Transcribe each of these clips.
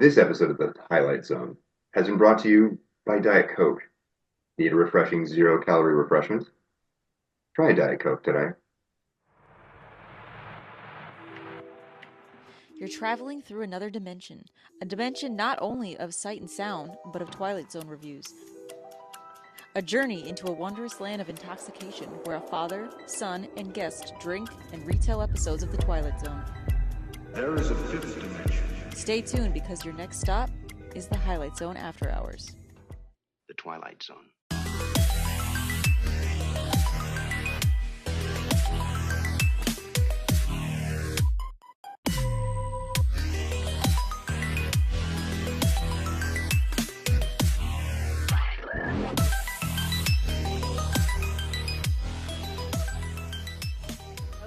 This episode of the Twilight Zone has been brought to you by Diet Coke. Need a refreshing zero-calorie refreshment? Try Diet Coke today. You're traveling through another dimension, a dimension not only of sight and sound, but of Twilight Zone reviews. A journey into a wondrous land of intoxication where a father, son, and guest drink and retell episodes of the Twilight Zone. There is a fifth dimension. Stay tuned because your next stop is the Twilight Zone After Hours. The Twilight Zone.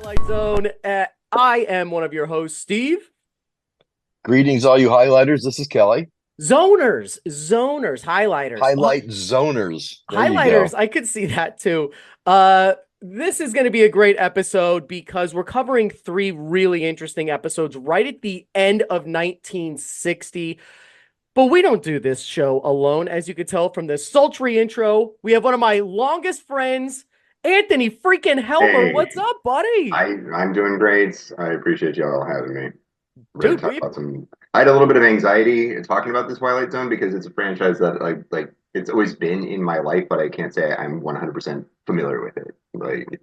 Twilight Zone. I am one of your hosts, Steve. Greetings, all you highlighters. This is Kelly. Zoners, highlighters. Highlight zoners. There you Highlighters. go. I could see that too. This is going to be a great episode because we're covering three really interesting episodes right at the end of 1960. But we don't do this show alone, as you could tell from this sultry intro. We have one of my longest friends, Anthony freaking Helmer. Hey. What's up, buddy? I'm doing great. I appreciate y'all having me. We're Dude, gonna talk about some. I had a little bit of anxiety talking about this Twilight Zone because it's a franchise that like it's always been in my life, but I can't say I'm 100% familiar with it.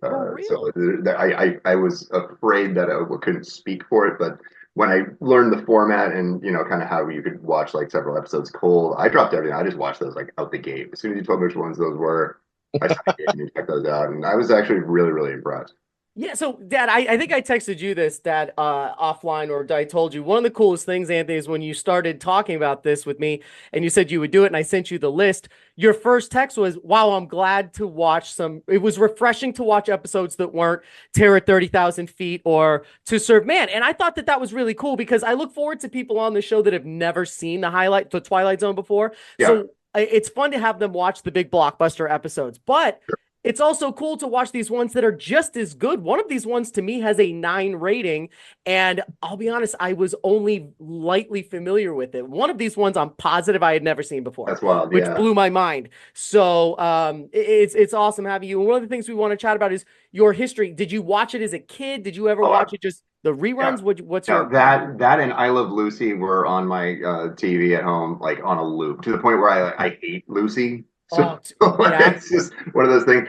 I was afraid that I couldn't speak for it, but when I learned the format and kind of how you could watch like several episodes cold, I dropped everything. I just watched those like out the gate. As soon as you told me which ones those were, I signed in and checked those out, and I was actually really, really impressed. Yeah, so Dad, I think I texted you this, Dad, offline, or I told you one of the coolest things, Anthony, is when you started talking about this with me and you said you would do it and I sent you the list. Your first text was, wow, I'm glad to watch it was refreshing to watch episodes that weren't Terror at 30,000 Feet or To Serve Man. And I thought that was really cool because I look forward to people on the show that have never seen the Twilight Zone before. Yeah. So it's fun to have them watch the big blockbuster episodes, but it's also cool to watch these ones that are just as good. One of these ones to me has a 9 rating, and I'll be honest, I was only lightly familiar with it. One of these ones I'm positive I had never seen before. That's wild, which yeah. blew my mind. So it's awesome having you. And one of the things we want to chat about is your history. Did you watch it as a kid? Did you ever watch it just the reruns? Yeah. What's Yeah, your that and I Love Lucy were on my TV at home, like on a loop, to the point where I hate Lucy. So yeah. it's just one of those things.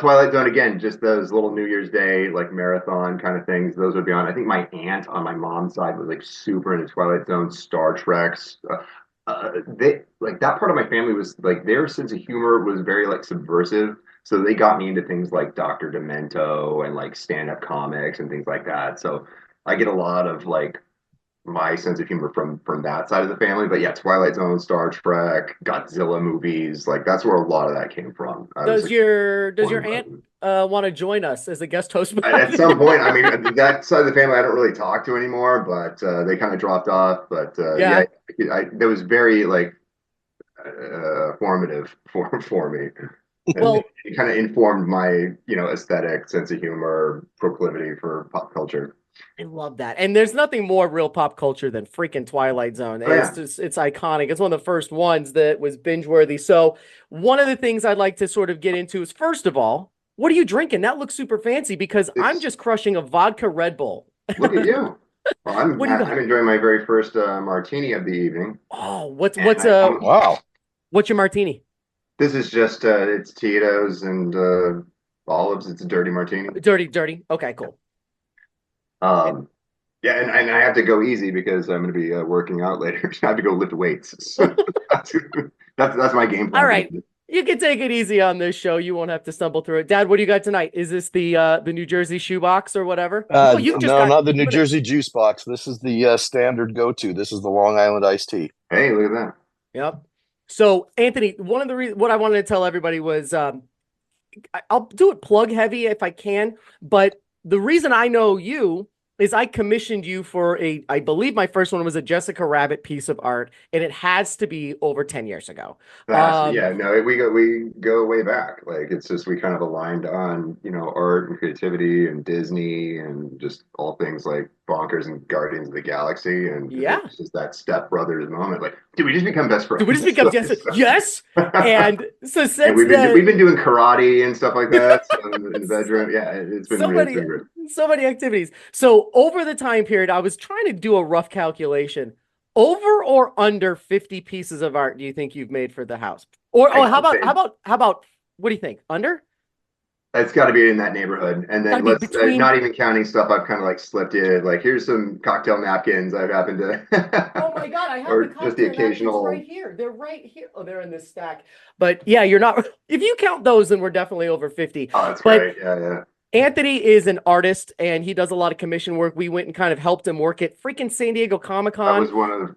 Twilight Zone, again, just those little New Year's Day like marathon kind of things. Those would be on. I think my aunt on my mom's side was like super into Twilight Zone, Star Treks. They like that part of my family was like their sense of humor was very like subversive. So they got me into things like Dr. Demento and like stand-up comics and things like that. So I get a lot of like my sense of humor from that side of the family. But yeah, Twilight Zone, Star Trek, Godzilla movies, like that's where a lot of that came from. Does your aunt want to join us as a guest host? At some point, I mean, that side of the family I don't really talk to anymore, but they kind of dropped off. But that was very like formative for me. And Well, it kind of informed my aesthetic, sense of humor, proclivity for pop culture. I love that. And there's nothing more real pop culture than freaking Twilight Zone. It's iconic. It's one of the first ones that was binge worthy. So one of the things I'd like to sort of get into is, first of all, what are you drinking? That looks super fancy because I'm just crushing a vodka Red Bull. Look at you. Well, I'm enjoying my very first martini of the evening. Oh, what's Wow. What's your martini? This is just it's Tito's and olives. It's a dirty martini. Dirty. Okay, cool. Yeah, and I have to go easy because I'm going to be working out later. I have to go lift weights. So that's my game plan. All right, you can take it easy on this show. You won't have to stumble through it. Dad, what do you got tonight? Is this the New Jersey shoebox or whatever? Not the New Jersey juice box. This is the standard go-to. This is the Long Island iced tea. Hey, look at that. Yep. So Anthony, one of the reasons what I wanted to tell everybody was I'll do it plug heavy if I can, but the reason I know you is I commissioned you for I believe my first one was a Jessica Rabbit piece of art, and it has to be over 10 years ago. Yeah, no, we go way back. Like it's just we kind of aligned on, art and creativity and Disney and just all things like bonkers and Guardians of the Galaxy. And Yeah. it's just that step brothers moment. Like, did we just become best friends? Did we just become yes? And so And since we've been doing karate and stuff like that in the bedroom. Yeah, it's been great. So many activities. So over the time period, I was trying to do a rough calculation. Over or under 50 pieces of art do you think you've made for the house? Or how about what do you think? Under? It's got to be in that neighborhood. And then let's not even counting stuff I've kind of like slipped in. Like here's some cocktail napkins I've happened to. Oh my God, I have or the cocktail just the occasional napkins right here. They're right here. Oh, they're in this stack. But yeah, you're not. If you count those, then we're definitely over 50. Oh, that's great. Yeah. Anthony is an artist and he does a lot of commission work. We went and kind of helped him work at freaking San Diego Comic-Con.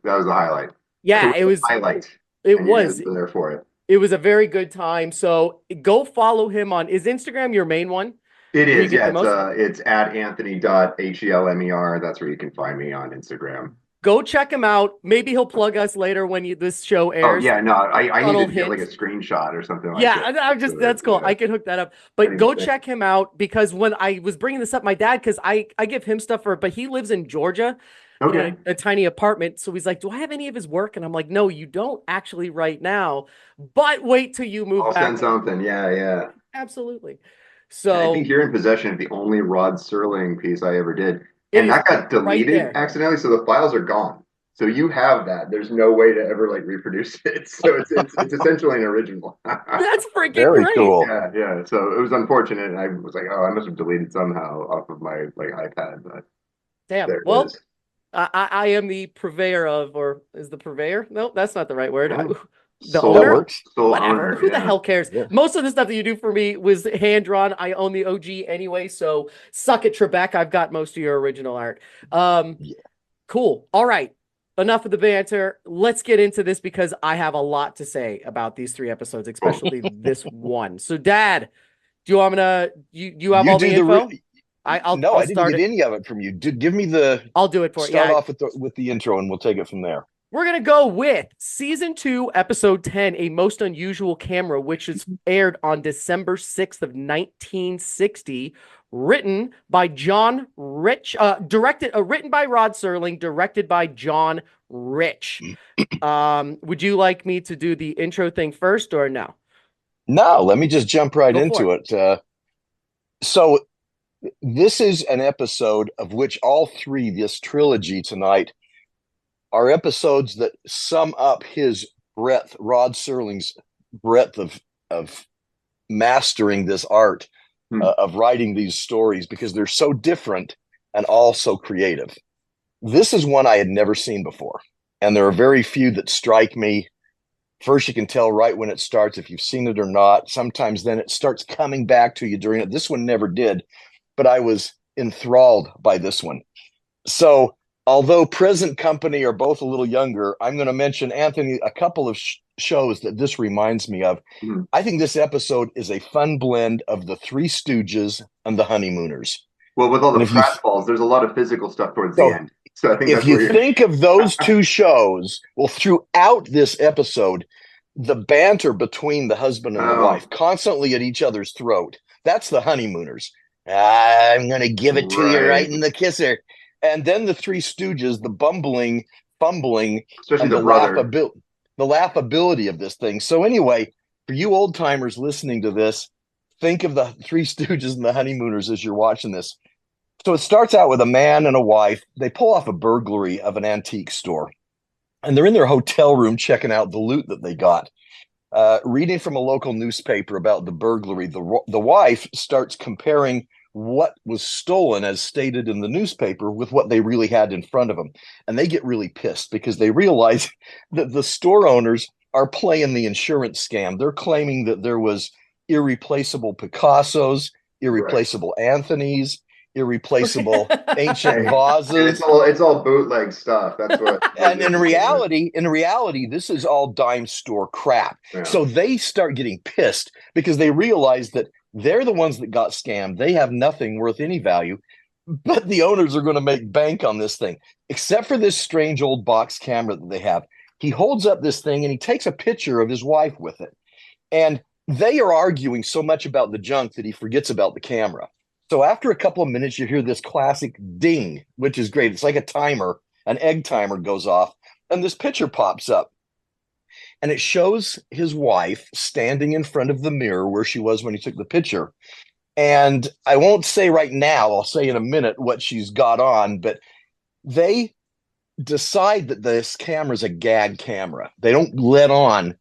That was the highlight. Yeah, it was highlight. It was there for it. It was a very good time. So go follow him on. Is Instagram your main one? It is. Yeah, it's at Anthony.Helmer. That's where you can find me on Instagram. Go check him out. Maybe he'll plug us later when this show airs. Oh yeah, no, I need to get like a screenshot or something like that. Yeah, that's cool. Yeah. I can hook that up. But go check him out because when I was bringing this up, my dad, because I give him stuff but he lives in Georgia. Okay. In a tiny apartment. So he's like, do I have any of his work? And I'm like, no, you don't actually right now, but wait till you move I'll back. send something. Yeah. Absolutely. So I think you're in possession of the only Rod Serling piece I ever did. And that got deleted accidentally, so the files are gone. So you have that. There's no way to ever like reproduce it. So it's essentially an original. That's freaking very great. Cool. Yeah. So it was unfortunate, and I was like, oh, I must have deleted somehow off of my like iPad. But damn. Well, I am the purveyor of, or is the purveyor? No, that's not the right word. The owner? Whatever. Who the hell cares? Yeah. Most of the stuff that you do for me was hand drawn. I own the OG anyway, so suck it, Trebek. I've got most of your original art. Cool. All right. Enough of the banter. Let's get into this because I have a lot to say about these 3 episodes, especially this one. So, Dad, do you want me to? You have all the info? I didn't get any of it from you. Give me the. I'll do it for you. Start off with the intro, and we'll take it from there. We're going to go with Season 2, Episode 10, A Most Unusual Camera, which is aired on December 6th of 1960, written by John Rich, written by Rod Serling, directed by John Rich. Would you like me to do the intro thing first or no? No, let me just jump right into it. So this is an episode of which all 3, this trilogy tonight, are episodes that sum up his breadth, Rod Serling's breadth of mastering this art, of writing these stories, because they're so different and all so creative. This is one I had never seen before, and there are very few that strike me. First, you can tell right when it starts if you've seen it or not. Sometimes then it starts coming back to you during it. This one never did, but I was enthralled by this one. So although present company are both a little younger, I'm going to mention, Anthony, a couple of shows that this reminds me of. I think this episode is a fun blend of the Three Stooges and the Honeymooners. Well, with all the pratfalls, there's a lot of physical stuff towards the end. So I think if you think of those 2 shows, well, throughout this episode, the banter between the husband and the wife, constantly at each other's throat, that's the Honeymooners. I'm going to give it to you right in the kisser. And then the Three Stooges, the bumbling, fumbling, especially and the laughability of this thing. So anyway, for you old timers listening to this, think of the Three Stooges and the Honeymooners as you're watching this. So it starts out with a man and a wife. They pull off a burglary of an antique store, and they're in their hotel room checking out the loot that they got. Reading from a local newspaper about the burglary, the wife starts comparing what was stolen as stated in the newspaper with what they really had in front of them. And they get really pissed because they realize that the store owners are playing the insurance scam. They're claiming that there was irreplaceable Picassos, irreplaceable Anthonys, irreplaceable ancient vases. It's all bootleg stuff. That's what. And in reality, this is all dime store crap. Yeah. So they start getting pissed because they realize that they're the ones that got scammed. They have nothing worth any value. but the owners are going to make bank on this thing, except for this strange old box camera that they have. He holds up this thing and he takes a picture of his wife with it. And they are arguing so much about the junk that he forgets about the camera. So after a couple of minutes, you hear this classic ding, which is great. It's like a timer, an egg timer goes off, and this picture pops up. And it shows his wife standing in front of the mirror where she was when he took the picture. And I won't say right now, I'll say in a minute what she's got on, but they decide that this camera is a gag camera. They don't let on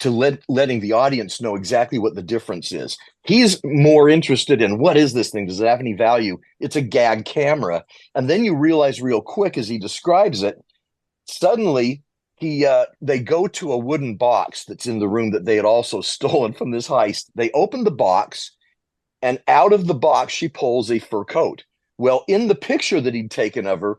to letting the audience know exactly what the difference is. He's more interested in, what is this thing? Does it have any value? It's a gag camera. And then you realize real quick as he describes it, suddenly they go to a wooden box that's in the room that they had also stolen from this heist. They open the box, and out of the box, she pulls a fur coat. Well, in the picture that he'd taken of her,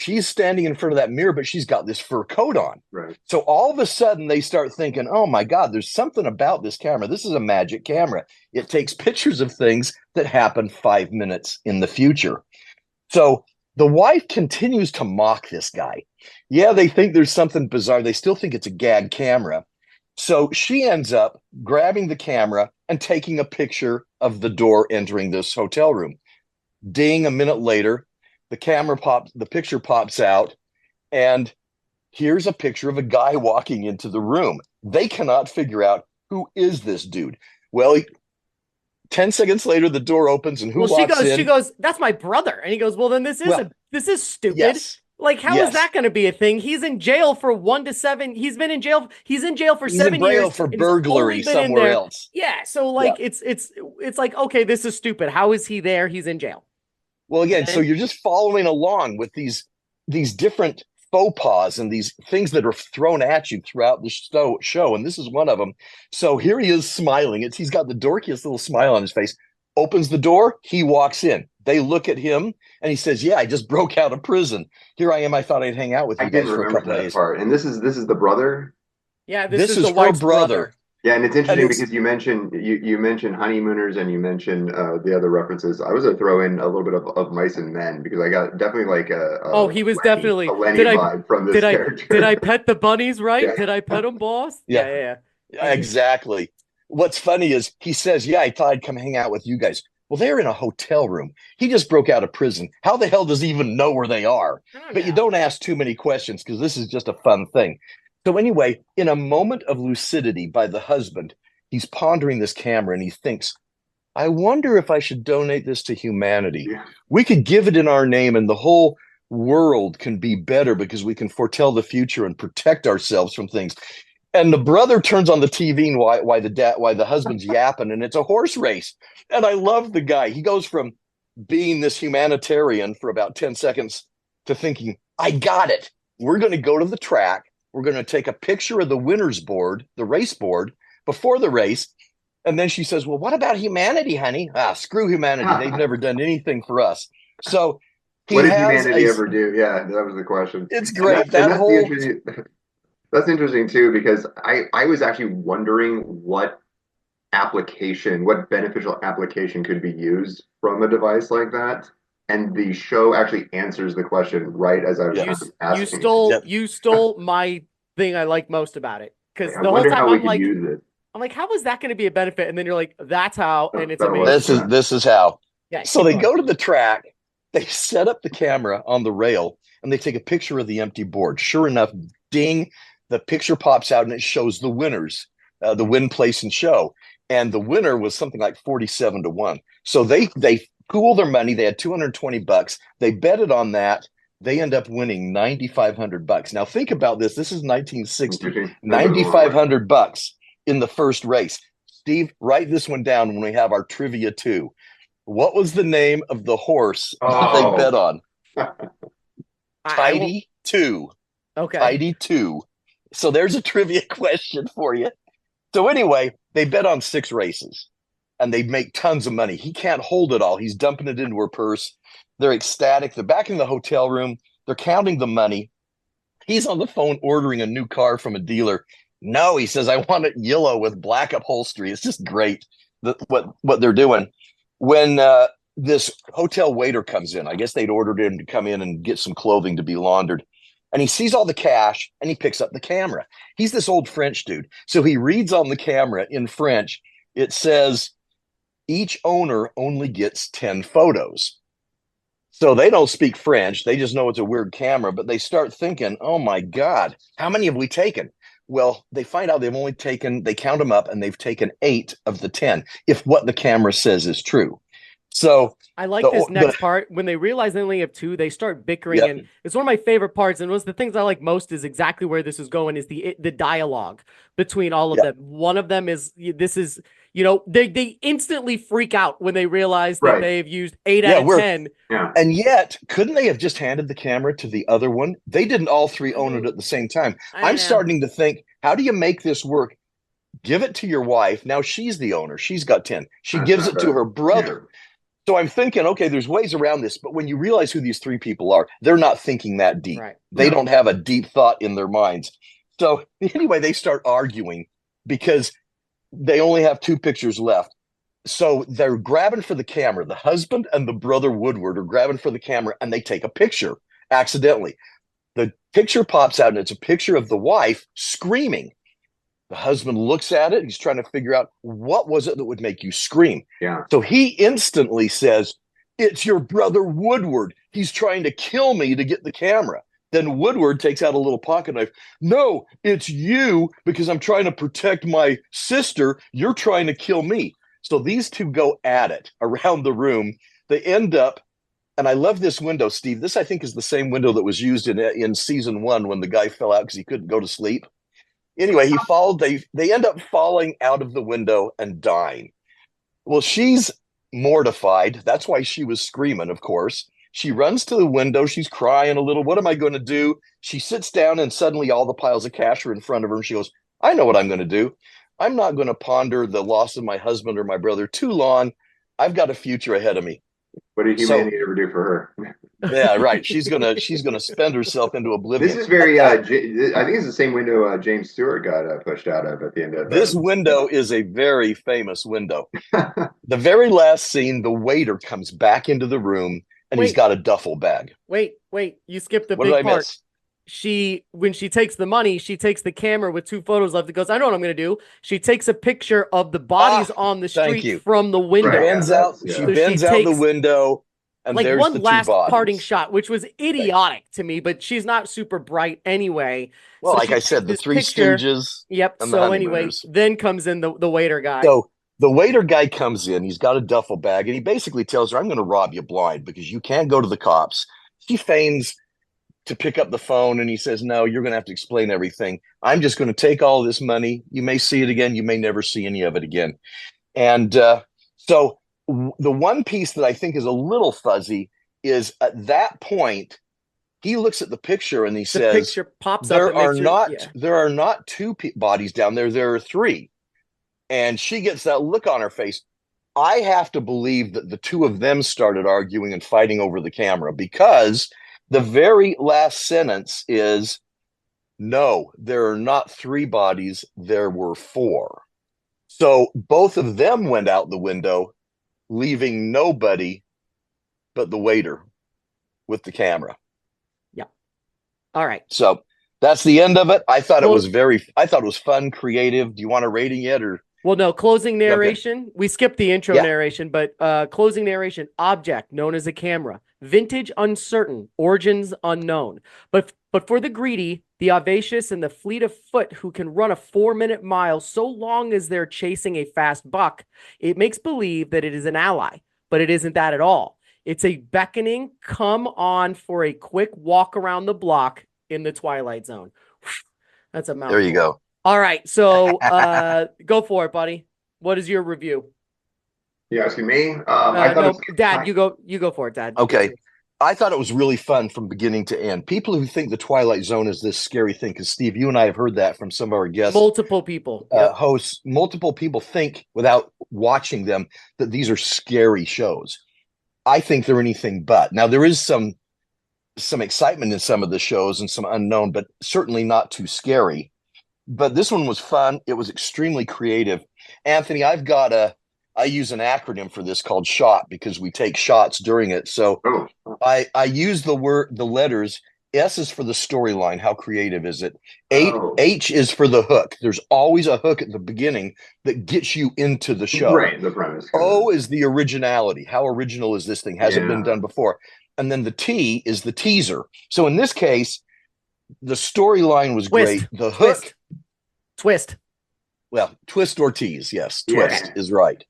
she's standing in front of that mirror, but she's got this fur coat on. Right. So all of a sudden they start thinking, oh my God, there's something about this camera. This is a magic camera. It takes pictures of things that happen 5 minutes in the future. So the wife continues to mock this guy. Yeah, they think there's something bizarre. They still think it's a gag camera. So she ends up grabbing the camera and taking a picture of the door entering this hotel room. Ding, a minute later, the picture pops out, and here's a picture of a guy walking into the room. They cannot figure out, who is this dude? Well, 10 seconds later, the door opens, and who walks in? She goes, that's my brother. And he goes, well, then this is stupid. Yes. Like, how is that going to be a thing? He's in jail for 1 to 7. He's in jail for 7 years for burglary somewhere else. Yeah. So like, it's like, okay, this is stupid. How is he there? He's in jail. Well, again, so you're just following along with these different faux pas and these things that are thrown at you throughout the show. And this is one of them. So here he is smiling. He's got the dorkiest little smile on his face. Opens the door. He walks in. They look at him, and he says, yeah, I just broke out of prison. Here I am. I thought I'd hang out with you guys for a couple of days. Part. And this is the brother? Yeah, this is the wife's brother. Yeah, and it's interesting because you mentioned honeymooners and you mentioned the other references. I was going to throw in a little bit of Mice and Men because I got definitely like he was Lenny, definitely a Lenny vibe from this character. Did I pet the bunnies right? Yeah. Did I pet them, boss? Yeah. Exactly. What's funny is he says, yeah, I thought I'd come hang out with you guys. Well, they're in a hotel room. He just broke out of prison. How the hell does he even know where they are? But you don't ask too many questions because this is just a fun thing. So anyway, in a moment of lucidity by the husband, he's pondering this camera and he thinks, I wonder if I should donate this to humanity. Yeah. We could give it in our name and the whole world can be better because we can foretell the future and protect ourselves from things. And the brother turns on the TV and why the husband's yapping, and it's a horse race. And I love the guy. He goes from being this humanitarian for about 10 seconds to thinking, I got it. We're going to go to the track. We're going to take a picture of the winner's board, the race board, before the race. And then she says, well, what about humanity, honey? Screw humanity. They've never done anything for us. So what did humanity ever do? Yeah, that was the question. It's great. That's interesting too, because I was actually wondering what beneficial application could be used from a device like that. And the show actually answers the question right as I was asking. You stole my thing I like most about it. Because the whole time I'm like, how is that going to be a benefit? And then you're like, that's how, and it's amazing. This is how. Yeah, so they go to the track, they set up the camera on the rail, and they take a picture of the empty board. Sure enough, ding, the picture pops out and it shows the winners, the win, place, and show. And the winner was something like 47-1. So they pooled their money. They had $220. They betted on that. They end up winning $9,500. Now think about this. This is 1960. $9,500 in the first race. Steve, write this one down when we have our trivia too. What was the name of the horse that they bet on? Tidy 2. Okay. Tidy 2. So there's a trivia question for you. So anyway, they bet on 6 races and they make tons of money. He can't hold it all. He's dumping it into her purse. They're ecstatic. They're back in the hotel room. They're counting the money. He's on the phone ordering a new car from a dealer. No, he says, I want it yellow with black upholstery. It's just great what they're doing. When this hotel waiter comes in. I guess they'd ordered him to come in and get some clothing to be laundered. And he sees all the cash and he picks up the camera. He's this old French dude. So he reads on the camera in French, it says, each owner only gets 10 photos. So they don't speak French. They just know it's a weird camera, but they start thinking, oh my God, how many have we taken? Well, they find out they count them up and they've taken 8 of the 10, if what the camera says is true. So I like this next part. When they realize they only have 2, they start bickering. Yep. And it's one of my favorite parts. And one of the things I like most is exactly where this is going is the dialogue between all of them. One of them is, they instantly freak out when they realize that they've used 8 out of 10. Yeah. And yet, couldn't they have just handed the camera to the other one? They didn't all 3 own it at the same time. I'm starting to think, how do you make this work? Give it to your wife. Now she's the owner. She's got 10. She gives it to her brother. Yeah. So I'm thinking, okay, there's ways around this, but when you realize who these 3 people are, they're not thinking that deep. Right. They don't have a deep thought in their minds. So anyway, they start arguing because they only have 2 pictures left. So they're grabbing for the camera. The husband and the brother Woodward are grabbing for the camera and they take a picture accidentally. The picture pops out and it's a picture of the wife screaming. The husband looks at it. He's trying to figure out what was it that would make you scream. Yeah. So he instantly says, it's your brother Woodward. He's trying to kill me to get the camera. Then Woodward takes out a little pocket knife. No, it's you because I'm trying to protect my sister. You're trying to kill me. So these 2 go at it around the room. They end up, and I love this window, Steve. This, I think, is the same window that was used in season 1 when the guy fell out because he couldn't go to sleep. Anyway, they end up falling out of the window and dying. Well, she's mortified. That's why she was screaming, of course. She runs to the window. She's crying a little. What am I going to do? She sits down and suddenly all the piles of cash are in front of her. And she goes, I know what I'm going to do. I'm not going to ponder the loss of my husband or my brother too long. I've got a future ahead of me. What did humanity ever do for her? Yeah, right. She's gonna spend herself into oblivion. This is very. I think it's the same window James Stewart got pushed out of at the end of. This window is a very famous window. The very last scene, the waiter comes back into the room and he's got a duffel bag. Wait! You skipped the big part. When she takes the money, she takes the camera with 2 photos left. It goes, I know what I'm going to do. She takes a picture of the bodies on the street from the window. She bends out the window. And like there's one last bodies. parting shot, which was idiotic to me, but she's not super bright anyway. Well, so like I said, the 3 Stooges. Yep. So anyway, then comes in the waiter guy. So the waiter guy comes in. He's got a duffel bag, and he basically tells her, I'm going to rob you blind because you can't go to the cops. She feigns to pick up the phone, and he says, no, you're going to have to explain everything. I'm just going to take all this money. You may see it again. You may never see any of it again. And so the one piece that I think is a little fuzzy is at that point, he looks at the picture and he says, the picture pops there up. There are not 2 bodies down there. There are 3. And she gets that look on her face. I have to believe that the 2 of them started arguing and fighting over the camera because the very last sentence is, no, there are not 3 bodies. There were 4. So both of them went out the window, leaving nobody but the waiter with the camera. Yeah. All right. So that's the end of it. I thought it was fun, creative. Do you want a rating yet or? Well, no, closing narration. Okay. We skipped the intro narration, but closing narration, object known as a camera, vintage uncertain, origins unknown. But for the greedy, the audacious, and the fleet of foot who can run a 4-minute mile so long as they're chasing a fast buck, it makes believe that it is an ally, but it isn't that at all. It's a beckoning, come on for a quick walk around the block in the Twilight Zone. That's a mouthful. There you go. All right, so go for it, buddy. What is your review? You asking me? Dad, you go for it, Dad. Okay. I thought it was really fun from beginning to end. People who think the Twilight Zone is this scary thing, because Steve, you and I have heard that from some of our guests. Multiple people. Hosts, multiple people think without watching them that these are scary shows. I think they're anything but. Now, there is some excitement in some of the shows and some unknown, but certainly not too scary. But this one was fun. It was extremely creative. Anthony, I've got a I use an acronym for this called SHOT because we take shots during it. So Oh, I use the letters. S is for the storyline. How creative is it? oh, H is for the hook. There's always a hook at the beginning that gets you into the show. right. The premise kind of. O is the originality. How original is this thing? Has it been Yeah. done before? And then the T is the teaser. So in this case, the storyline was Twist, great. The twist, hook, twist. well, twist or tease. Yes, twist Yeah. is right.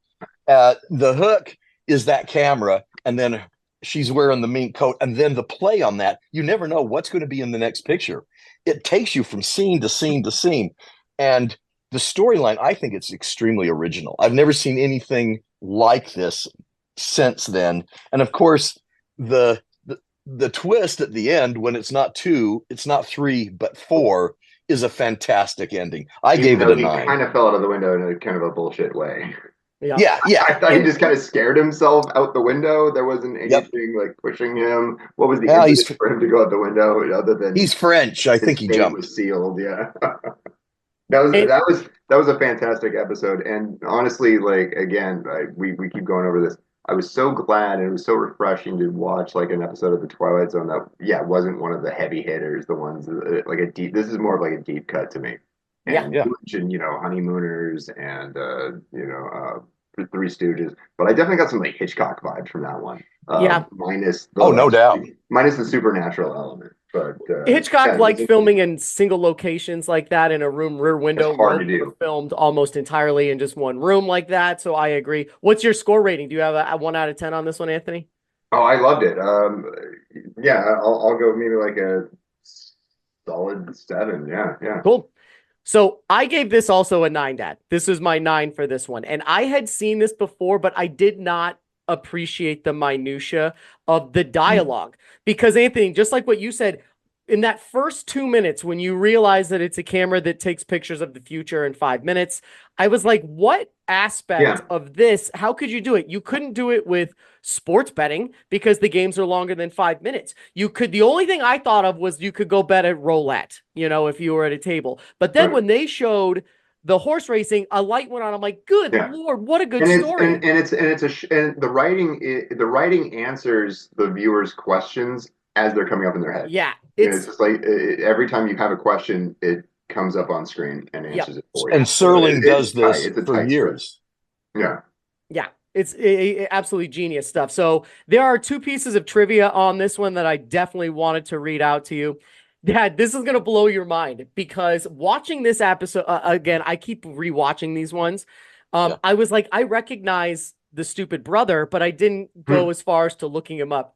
The hook is that camera, and then she's wearing the mink coat, and then the play on that. You never know what's going to be in the next picture. It takes you from scene to scene to scene, and the storyline. I think it's extremely original. I've never seen anything like this since then, and of course, the twist at the end when it's not two, it's not three, but four is a fantastic ending. I Even gave it though a he 9. kind of fell out of the window in a kind of a bullshit way. Yeah. Yeah, I yeah. thought he just kind of scared himself out the window. There wasn't Yep. anything like pushing him. What was the Yeah, impetus for him to go out the window other than he's French. I his think he fate jumped. was sealed? Yeah. That was And that was that was a fantastic episode, and honestly, like again, we keep going over this. I was so glad and it was so refreshing to watch like an episode of the Twilight Zone that yeah wasn't one of the heavy hitters, the ones like a deep. This is more of like a deep cut to me. yeah, And Yeah. you mentioned honeymooners and the Three Stooges, but I definitely got some like Hitchcock vibes from that one. yeah. Minus Oh, no doubt. minus the supernatural element, but Hitchcock yeah, liked filming in single locations like that in a room rear it's window. hard Rome to never do. filmed almost entirely in just one room like that. So I agree. What's your score rating? Do you have a 1 out of 10 on this one, Anthony? Oh, I loved it. Yeah, I'll go maybe like a solid 7. Yeah, yeah. Cool. So I gave this also a 9, Dad. This was my 9 for this one. And I had seen this before, but I did not appreciate the minutia of the dialogue. Because Anthony, just like what you said, in that first 2 minutes, when you realize that it's a camera that takes pictures of the future in 5 minutes, I was like, what aspect Yeah. of this? How could you do it? You couldn't do it with sports betting because the games are longer than 5 minutes. The only thing I thought of was you could go bet at roulette, if you were at a table. But then Right. when they showed the horse racing, a light went on. I'm like, good Yeah. Lord, what a good And it's story. and the writing answers the viewers' questions as they're coming up in their head. Yeah, It's just like every time you have a question, it comes up on screen and Yep. answers it for you. And So Serling does it's tight. this It's a for tight script. years. Yeah. Yeah, it's absolutely genius stuff. So there are 2 pieces of trivia on this one that I definitely wanted to read out to you. Dad, this is going to blow your mind because watching this episode, again, I keep rewatching these ones. Yeah. I was like, I recognize the stupid brother, but I didn't go as far as to looking him up.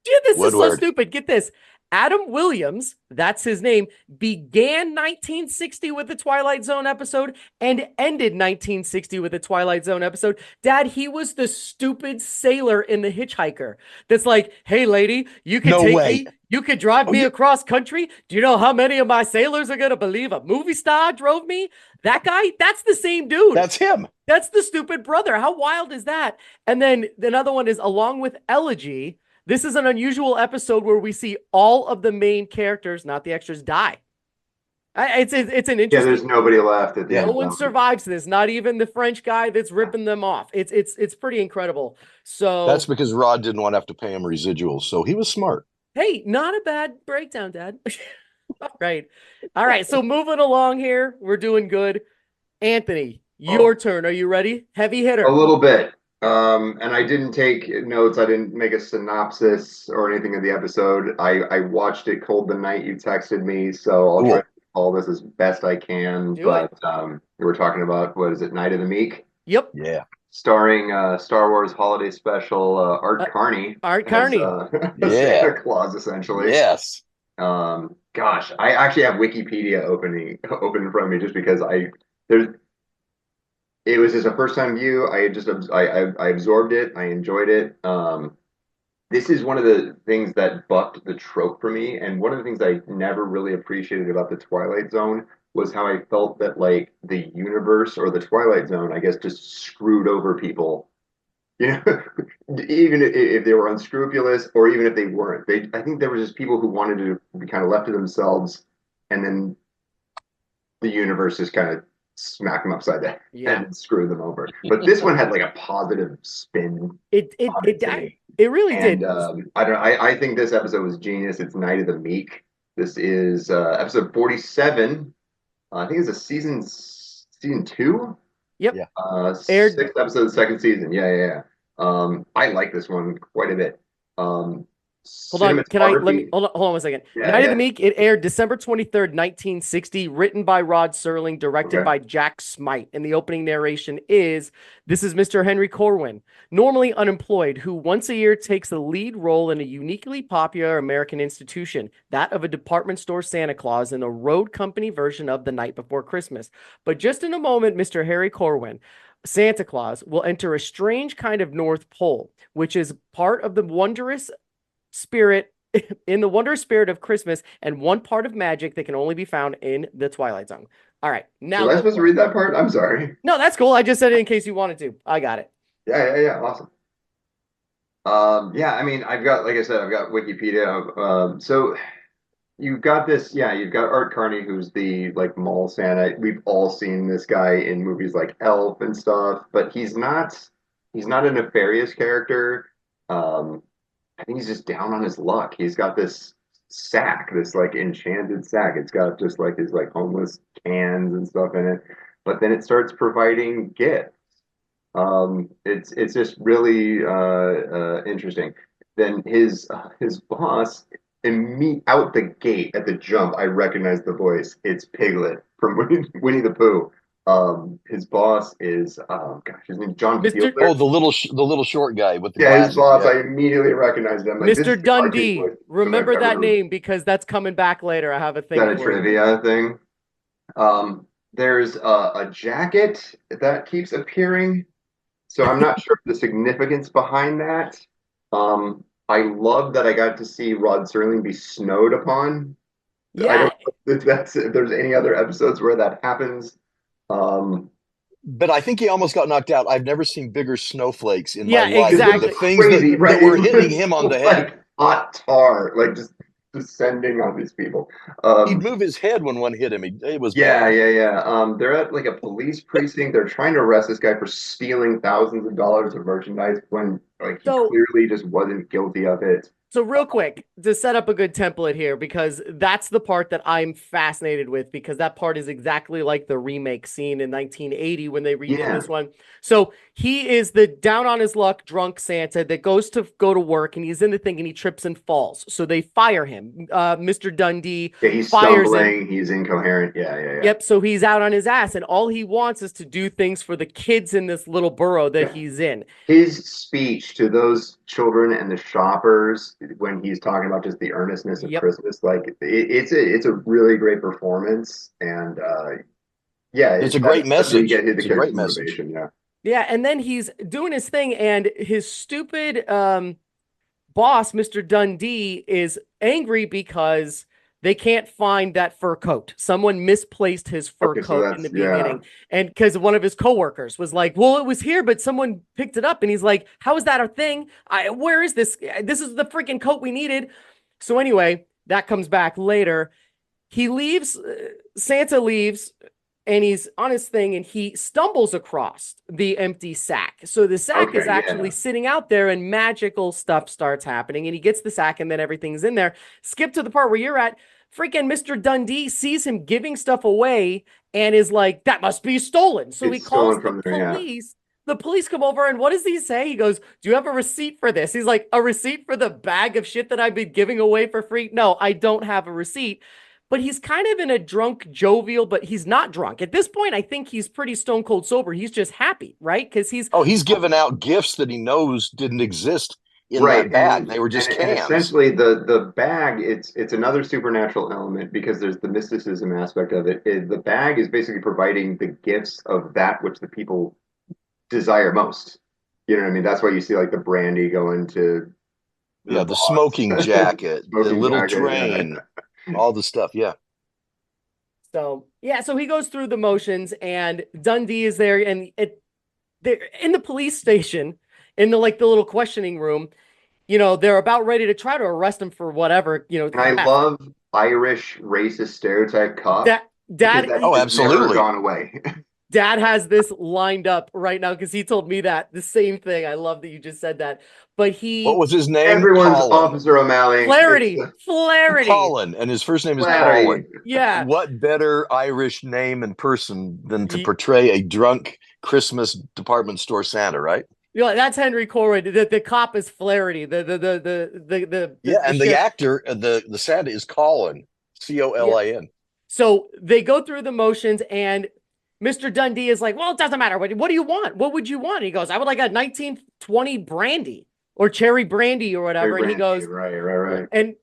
Dude, this is so Woodward. stupid. Get this. Adam Williams, that's his name, began 1960 with the Twilight Zone episode and ended 1960 with the Twilight Zone episode. Dad, he was the stupid sailor in The Hitchhiker that's like, hey, lady, you could No take way. me, you could drive me yeah. across country. Do you know how many of my sailors are going to believe a movie star drove me? That guy, that's the same dude. That's him. That's the stupid brother. How wild is that? And then another one is along with Elegy. This is an unusual episode where we see all of the main characters, not the extras, die. It's an Yeah, interesting. there's nobody left at the Yeah. end. No one survives this. Not even the French guy that's ripping them off. It's pretty incredible. So That's because Rod didn't want to have to pay him residuals, so he was smart. hey, not a bad breakdown, Dad. All right. So moving along here, we're doing good. Anthony, your turn. Are you ready? Heavy hitter. A little bit. And I didn't take notes. I didn't make a synopsis or anything of the episode. I watched it cold the night you texted me, so I'll try Cool. to recall this as best I can. Do But we're talking about what is it, Night of the Meek, Yep. Yeah. starring Star Wars Holiday Special Art Carney Art as, Carney. as Yeah. Santa Claus, essentially. Yes. Gosh, I actually have Wikipedia open in front of me just because there's it was just a first time view. I absorbed it. I enjoyed it. This is one of the things that bucked the trope for me, and one of the things I never really appreciated about the Twilight Zone was how I felt that like the universe or the Twilight Zone, I guess, just screwed over people. Even if they were unscrupulous, or even if they weren't, I think there were just people who wanted to be kind of left to themselves, and then the universe just kind of smack them upside the head Yeah. and screw them over. But this one had like a positive spin on it to me. It really And did. I don't. I think this episode was genius. It's Night of the Meek. This is episode 47. I think it's a season two. Yep. Yeah. Aired. Sixth episode, second season. Yeah, yeah, yeah. I like this one quite a bit. Hold on, can I let me Cinematography. hold on 1 second. Yeah, Night of the yeah. Meek, it aired December 23rd, 1960, written by Rod Serling, directed Okay. by Jack Smite. And the opening narration is this is Mr. Henry Corwin, normally unemployed, who once a year takes the lead role in a uniquely popular American institution, that of a department store Santa Claus in the road company version of The Night Before Christmas. But just in a moment, Mr. Harry Corwin, Santa Claus, will enter a strange kind of North Pole, which is part of the wondrous spirit in the wondrous spirit of Christmas and one part of magic that can only be found in the Twilight Zone. All right, now Was I go supposed to for it. read that part? I'm sorry. No, that's cool. I just said it in case you wanted to. I got it. Yeah, yeah, yeah. Awesome. Yeah, I mean, I've got, like I said, I've got Wikipedia. So you've got this, yeah, you've got Art Carney, who's the like mall Santa. We've all seen this guy in movies like Elf and stuff, but he's not a nefarious character. I think he's just down on his luck. He's got this sack, this like enchanted sack. It's got just like his like homeless cans and stuff in it. But then it starts providing gifts. It's just really interesting. Then his boss, out the gate at the jump, I recognize the voice. It's Piglet from Winnie the Pooh. His boss is gosh, his name's John Mr. Fielder. Oh, the little short guy with the Yeah, his glasses. boss. Yeah. I immediately recognized him. Like, this Mr. is the cartoon Dundee. voice Remember that remember. name because that's coming back later. I have a thing Got a for you. trivia thing. There's a jacket that keeps appearing, so I'm not sure the significance behind that. I love that I got to see Rod Serling be snowed upon. I Yeah, don't know if there's any other episodes where that happens. Um, But I think he almost got knocked out. I've never seen bigger snowflakes in Yeah, my life. exactly. The things crazy, right? that were It hitting was him on the like head. hot tar, like just descending on these people. He'd move his head when one hit him. It was Yeah, bad. yeah, yeah. They're at like a police precinct. They're trying to arrest this guy for stealing thousands of dollars of merchandise when like he So clearly just wasn't guilty of it. So real quick, to set up a good template here, because that's the part that I'm fascinated with, because that part is exactly like the remake scene in 1980 when they redid Yeah. this one. So he is the down on his luck drunk Santa that goes to go to work, and he's in the thing and he trips and falls. So they fire him. Mr. Dundee Yeah, he's fires him. stumbling, he's incoherent. Yeah, yeah, yeah. Yep. So he's out on his ass, and all he wants is to do things for the kids in this little borough that Yeah. he's in. His speech to those children and the shoppers when he's talking about just the earnestness of Yep. Christmas, like it's a really great performance, and yeah, It's a great that's where you message. get the It's a character great message. motivation. Yeah. Yeah, and then he's doing his thing, and his stupid boss, Mr. Dundee, is angry because they can't find that fur coat. Someone misplaced his fur Okay, so coat in the that's yeah. beginning. And because one of his coworkers was like, well, it was here, but someone picked it up. And he's like, how is that a thing? Where is this? This is the freaking coat we needed. So anyway, that comes back later. He leaves, Santa leaves, and he's on his thing, and he stumbles across the empty sack. So the sack is Okay, actually yeah. sitting out there, and magical stuff starts happening, and he gets the sack, and then everything's in there. Skip to the part where you're at. Freaking Mr. Dundee sees him giving stuff away and is like, that must be stolen. So It's he calls stolen the from there, yeah. police. The police come over, and what does he say? He goes, do you have a receipt for this? He's like, a receipt for the bag of shit that I've been giving away for free? No, I don't have a receipt. But he's kind of in a drunk, jovial, but he's not drunk. At this point, I think he's pretty stone cold sober. He's just happy, right? Because he's he's giving out gifts that he knows didn't exist in Right, that bag. and They were just and cans. essentially the bag it's another supernatural element because there's the mysticism aspect of it. The bag is basically providing the gifts of that which the people desire most. You know what I mean? That's why you see like the brandy going to The boss. smoking jacket, the Smoking little jacket, train, all the stuff. Yeah. so yeah. So he goes through the motions, and Dundee is there, and they're in the police station in the like the little questioning room. You know, they're about ready to try to arrest him for whatever. You know, And I theft. love Irish racist stereotype cop. because Dad, that Oh, has never absolutely. gone away. Dad has this lined up right now because he told me that the same thing. I love that you just said that. But What he was his name? Everyone's Colin. Officer O'Malley. It's Flaherty. Colin, and his first name is Flattery. Colin. Yeah. What better Irish name and person than to He, portray a drunk Christmas department store Santa, right? that's Henry Corwin. The cop is Flaherty. Yeah, The and the sheriff. actor, the Santa is Colin, Yeah. Colin. So they go through the motions, and Mr. Dundee is like, well, it doesn't matter. What do you want? What would you want? And he goes, I would like a 1920 brandy or cherry brandy or Very whatever. And he brandy. goes, Right. and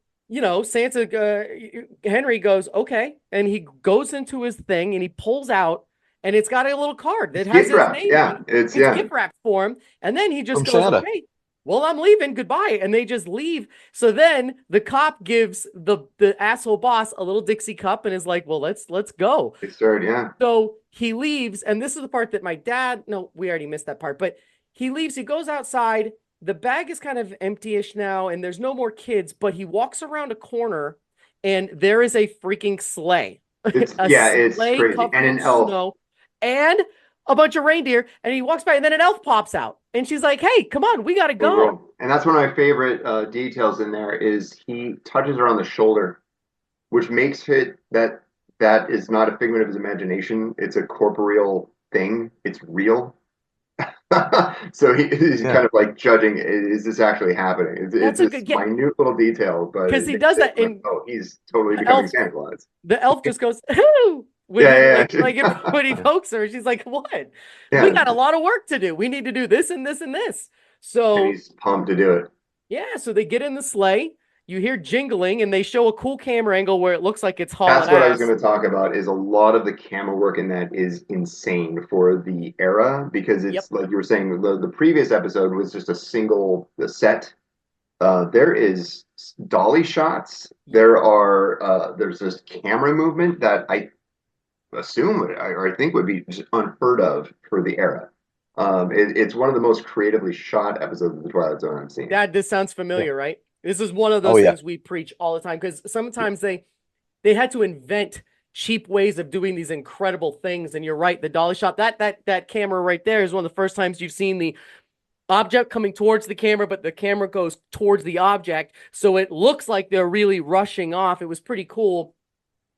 Henry goes, okay. And he goes into his thing and he pulls out, and it's got a little card that It's has gift his wrapped. name on Yeah. it. It's It's yeah. gift wrapped for him. And then he just From goes, Santa. okay, well, I'm leaving. Goodbye. And they just leave. So then the cop gives the asshole boss a little Dixie cup and is like, well, let's go. It started, yeah. So he leaves, and this is the part that no, we already missed that part, but he leaves, he goes outside, the bag is kind of empty-ish now, and there's no more kids, but he walks around a corner, and there is a freaking sleigh. It's A it's sleigh crazy. covered And in an elf. snow, and a bunch of reindeer, and he walks by, and then an elf pops out, and she's like, hey, come on, we gotta go. And that's one of my favorite details in there is he touches her on the shoulder, which makes it that is not a figment of his imagination. It's a corporeal thing. It's real. So he's Yeah. kind of like judging, is this actually happening? It's That's a this good, minute little detail, but because it he makes does it that like, in oh, he's totally the becoming elf. Santa Claus. The elf just goes, "Ooh," when he Yeah. when he pokes her. She's like, "What? We Yeah. got a lot of work to do. We need to do this and this and this." And So he's pumped to do it. yeah, so they get in the sleigh. You hear jingling, and they show a cool camera angle where it looks like it's hauling That's what I was ass. going to talk about is a lot of the camera work in that is insane for the era because Yep. it's like you were saying the previous episode was just a single set. There is dolly shots. There's this camera movement that I assume or I think would be just unheard of for the era. It's one of the most creatively shot episodes of the Twilight Zone I've seen. Dad, this sounds familiar, right? This is one of Oh those yeah. things we preach all the time because sometimes they had to invent cheap ways of doing these incredible things. And you're right, the dolly shot, that camera right there is one of the first times you've seen the object coming towards the camera, but the camera goes towards the object. So it looks like they're really rushing off. It was pretty cool.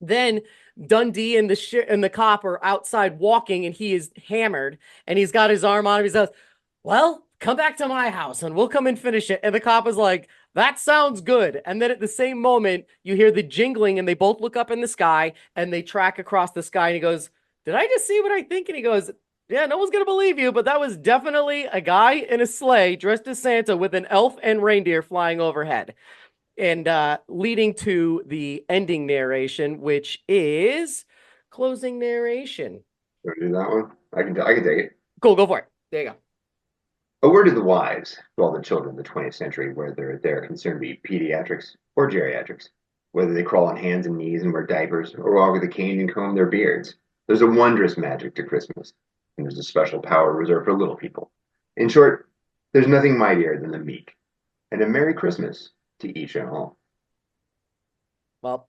Then Dundee and the cop are outside walking, and he is hammered, and he's got his arm on him. He says, well, come back to my house and we'll come and finish it. And the cop is like, that sounds good. And then at the same moment, you hear the jingling, and they both look up in the sky, and they track across the sky, and he goes, did I just see what I think? And he goes, yeah, no one's going to believe you, but that was definitely a guy in a sleigh dressed as Santa with an elf and reindeer flying overhead. And leading to the ending narration, which is closing narration. Want to do that one? I can take it. Cool, go for it. There you go. A word to the wise, to all the children of the 20th century, whether they're concerned be pediatrics or geriatrics, whether they crawl on hands and knees and wear diapers or walk with a cane and comb their beards. There's a wondrous magic to Christmas, and there's a special power reserved for little people. In short, there's nothing mightier than the meek. And a Merry Christmas to each and all. Well,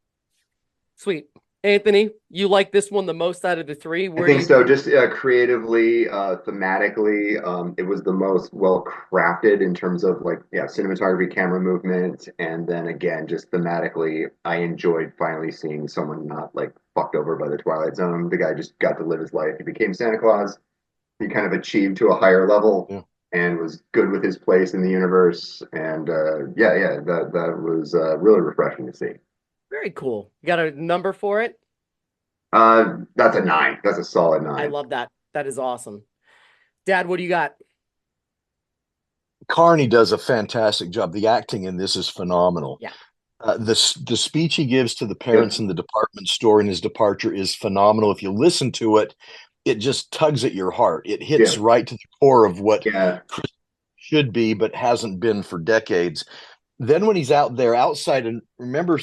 sweet. Anthony, you like this one the most out of the three? I think so. Just creatively, thematically, it was the most well crafted in terms of cinematography, camera movement, and then again, just thematically, I enjoyed finally seeing someone not like fucked over by the Twilight Zone. The guy just got to live his life. He became Santa Claus. He kind of achieved to a higher level. Yeah. And was good with his place in the universe, and that was really refreshing to see. Very cool. You got a number for it? That's a 9. That's a solid 9. I love that. That is awesome. Dad, what do you got? Carney does a fantastic job. The acting in this is phenomenal. Yeah. The speech he gives to the parents in the department store in his departure is phenomenal. If you listen to it, it just tugs at your heart. It hits right to the core of what Christmas should be, but hasn't been for decades. Then when he's out there outside, and remember,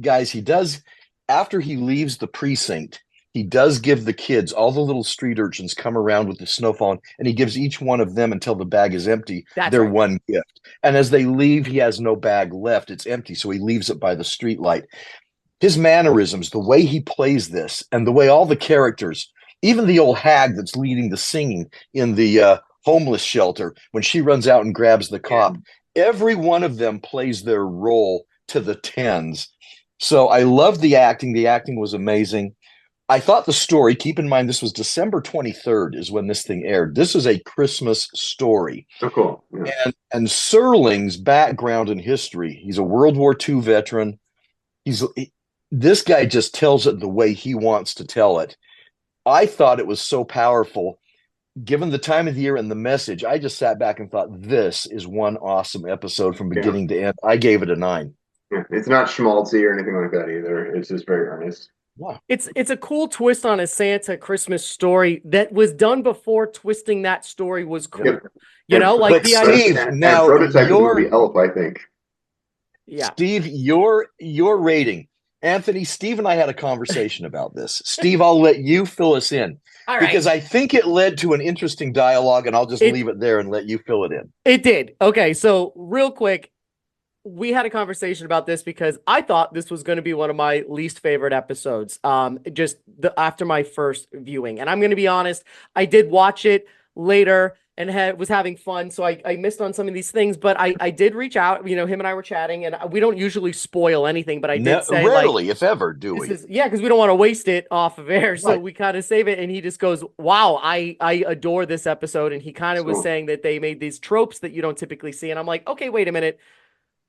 guys, he does, after he leaves the precinct, he does give the kids, all the little street urchins come around with the snow falling, and he gives each one of them until the bag is empty. Their one gift. And as they leave, he has no bag left. It's empty. So he leaves it by the street light. his mannerisms, the way he plays this, and the way all the characters, even the old hag that's leading the singing in the homeless shelter, when she runs out and grabs the cop, every one of them plays their role to the tens. So I loved the acting. The acting was amazing. I thought the story, keep in mind, this was December 23rd is when this thing aired. This is a Christmas story. So cool. Yeah. And Serling's background and history, he's a World War II veteran. This guy just tells it the way he wants to tell it. I thought it was so powerful. Given the time of the year and the message, I just sat back and thought, this is one awesome episode from beginning to end. I gave it a 9. Yeah. It's not schmaltzy or anything like that either. It's just very earnest. Wow. It's a cool twist on a Santa Christmas story that was done before twisting that story was cool. Yep. You know, like the Steve, now prototype movie Elf, I think. Yeah. Steve, your rating. Anthony, Steve and I had a conversation about this. Steve, I'll let you fill us in. All right. Because I think it led to an interesting dialogue, and I'll just leave it there and let you fill it in. It did. Okay, so real quick, we had a conversation about this because I thought this was going to be one of my least favorite episodes. After my first viewing, and I'm going to be honest, I did watch it later and was having fun, so I missed on some of these things. But I did reach out. You know, him and I were chatting, and we don't usually spoil anything, but I did say rarely, like, if ever, do we? Because we don't want to waste it off of air, so Right. we kind of save it. And he just goes, "Wow, I adore this episode," and he kind of was saying that they made these tropes that you don't typically see, and I'm like, okay, wait a minute.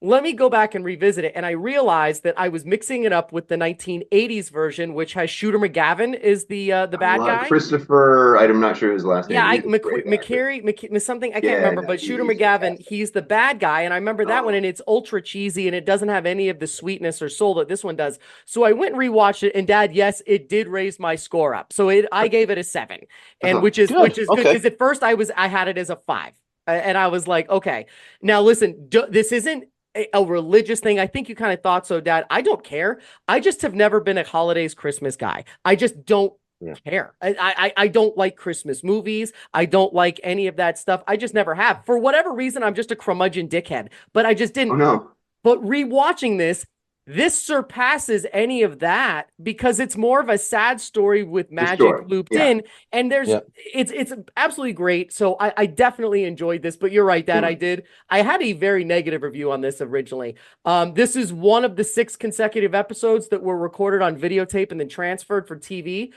Let me go back and revisit it. And I realized that I was mixing it up with the 1980s version, which has Shooter McGavin is the bad guy. Christopher, I'm not sure his last name. Yeah, McCary, something, I can't remember, but Shooter McGavin, he's the bad guy. And I remember that one, and it's ultra cheesy, and it doesn't have any of the sweetness or soul that this one does. So I went and rewatched it, and Dad, yes, it did raise my score up. So I gave it a 7, and which is good, because at first I had it as a 5. And I was like, okay, now listen, this isn't a religious thing. I think you kind of thought so, Dad. I don't care. I just have never been a holidays Christmas guy. I just don't care. I don't like Christmas movies. I don't like any of that stuff. I just never have. For whatever reason, I'm just a curmudgeon dickhead. But I just didn't. Oh, no. But rewatching this surpasses any of that because it's more of a sad story with magic looped in, and it's absolutely great. So I definitely enjoyed this, but you're right, Dad. I had a very negative review on this originally. This is one of the 6 consecutive episodes that were recorded on videotape and then transferred for TV.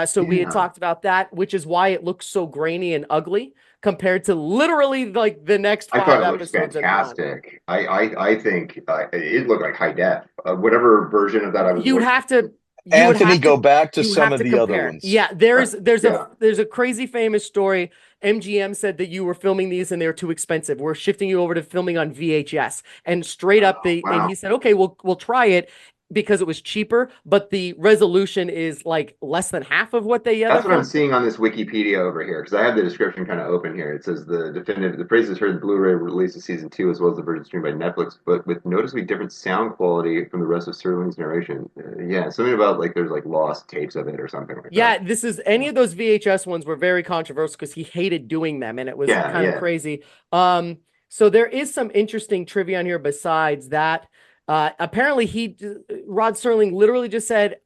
So we had talked about that, which is why it looks so grainy and ugly compared to literally like the next 5 episodes. I thought it episodes. looked fantastic. I think it looked like high def. Whatever version of that I was. You'd have to. Anthony, go back to some of the other ones. Yeah, there's a crazy famous story. MGM said that you were filming these and they were too expensive. We're shifting you over to filming on VHS. And straight up, and he said, okay, we'll try it. Because it was cheaper, but the resolution is like less than half of what they. That's what I'm seeing on this Wikipedia over here, because I have the description kind of open here. It says the praise is heard the Blu-ray release of season 2 as well as the version streamed by Netflix, but with noticeably different sound quality from the rest of Serling's narration. Something about like there's like lost tapes of it or something like that. Yeah, this is any of those VHS ones were very controversial because he hated doing them, and it was kind of crazy. So there is some interesting trivia on here besides that. Apparently Rod Serling literally just said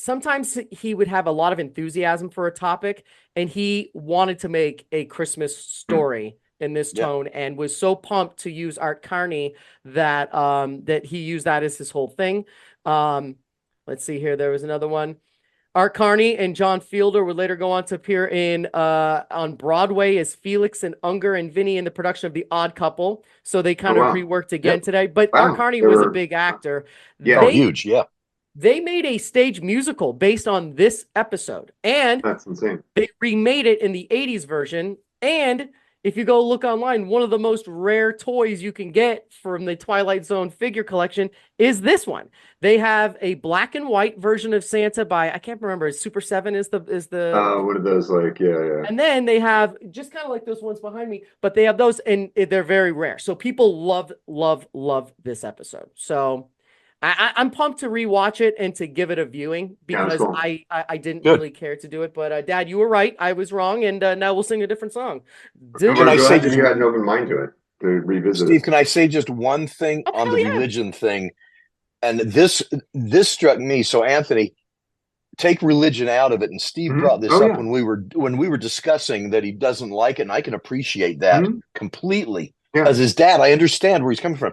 sometimes he would have a lot of enthusiasm for a topic and he wanted to make a Christmas story in this tone and was so pumped to use Art Carney that that he used that as his whole thing. Let's see here. There was another one. Art Carney and John Fielder would later go on to appear on Broadway as Felix and Unger and Vinny in the production of The Odd Couple. So they kind of reworked again today. But Art Carney was a big actor. Yeah, huge. Yeah. They made a stage musical based on this episode. And that's insane. They remade it in the 80s version. And if you go look online, one of the most rare toys you can get from the Twilight Zone figure collection is this one. They have a black and white version of Santa by, I can't remember, Super 7 is the one of those, like, yeah. And then they have just kind of like those ones behind me, but they have those and they're very rare. So people love this episode. So I'm pumped to rewatch it and to give it a viewing because cool. I didn't really care to do it. But Dad, you were right. I was wrong. And now we'll sing a different song. Can I say you had an open mind to it, to revisit Steve, it. can I say just one thing on the religion thing? And this struck me. So Anthony, take religion out of it. And Steve brought this Oh up yeah. when we were discussing that he doesn't like it, and I can appreciate that completely. Yeah. As his dad, I understand where he's coming from.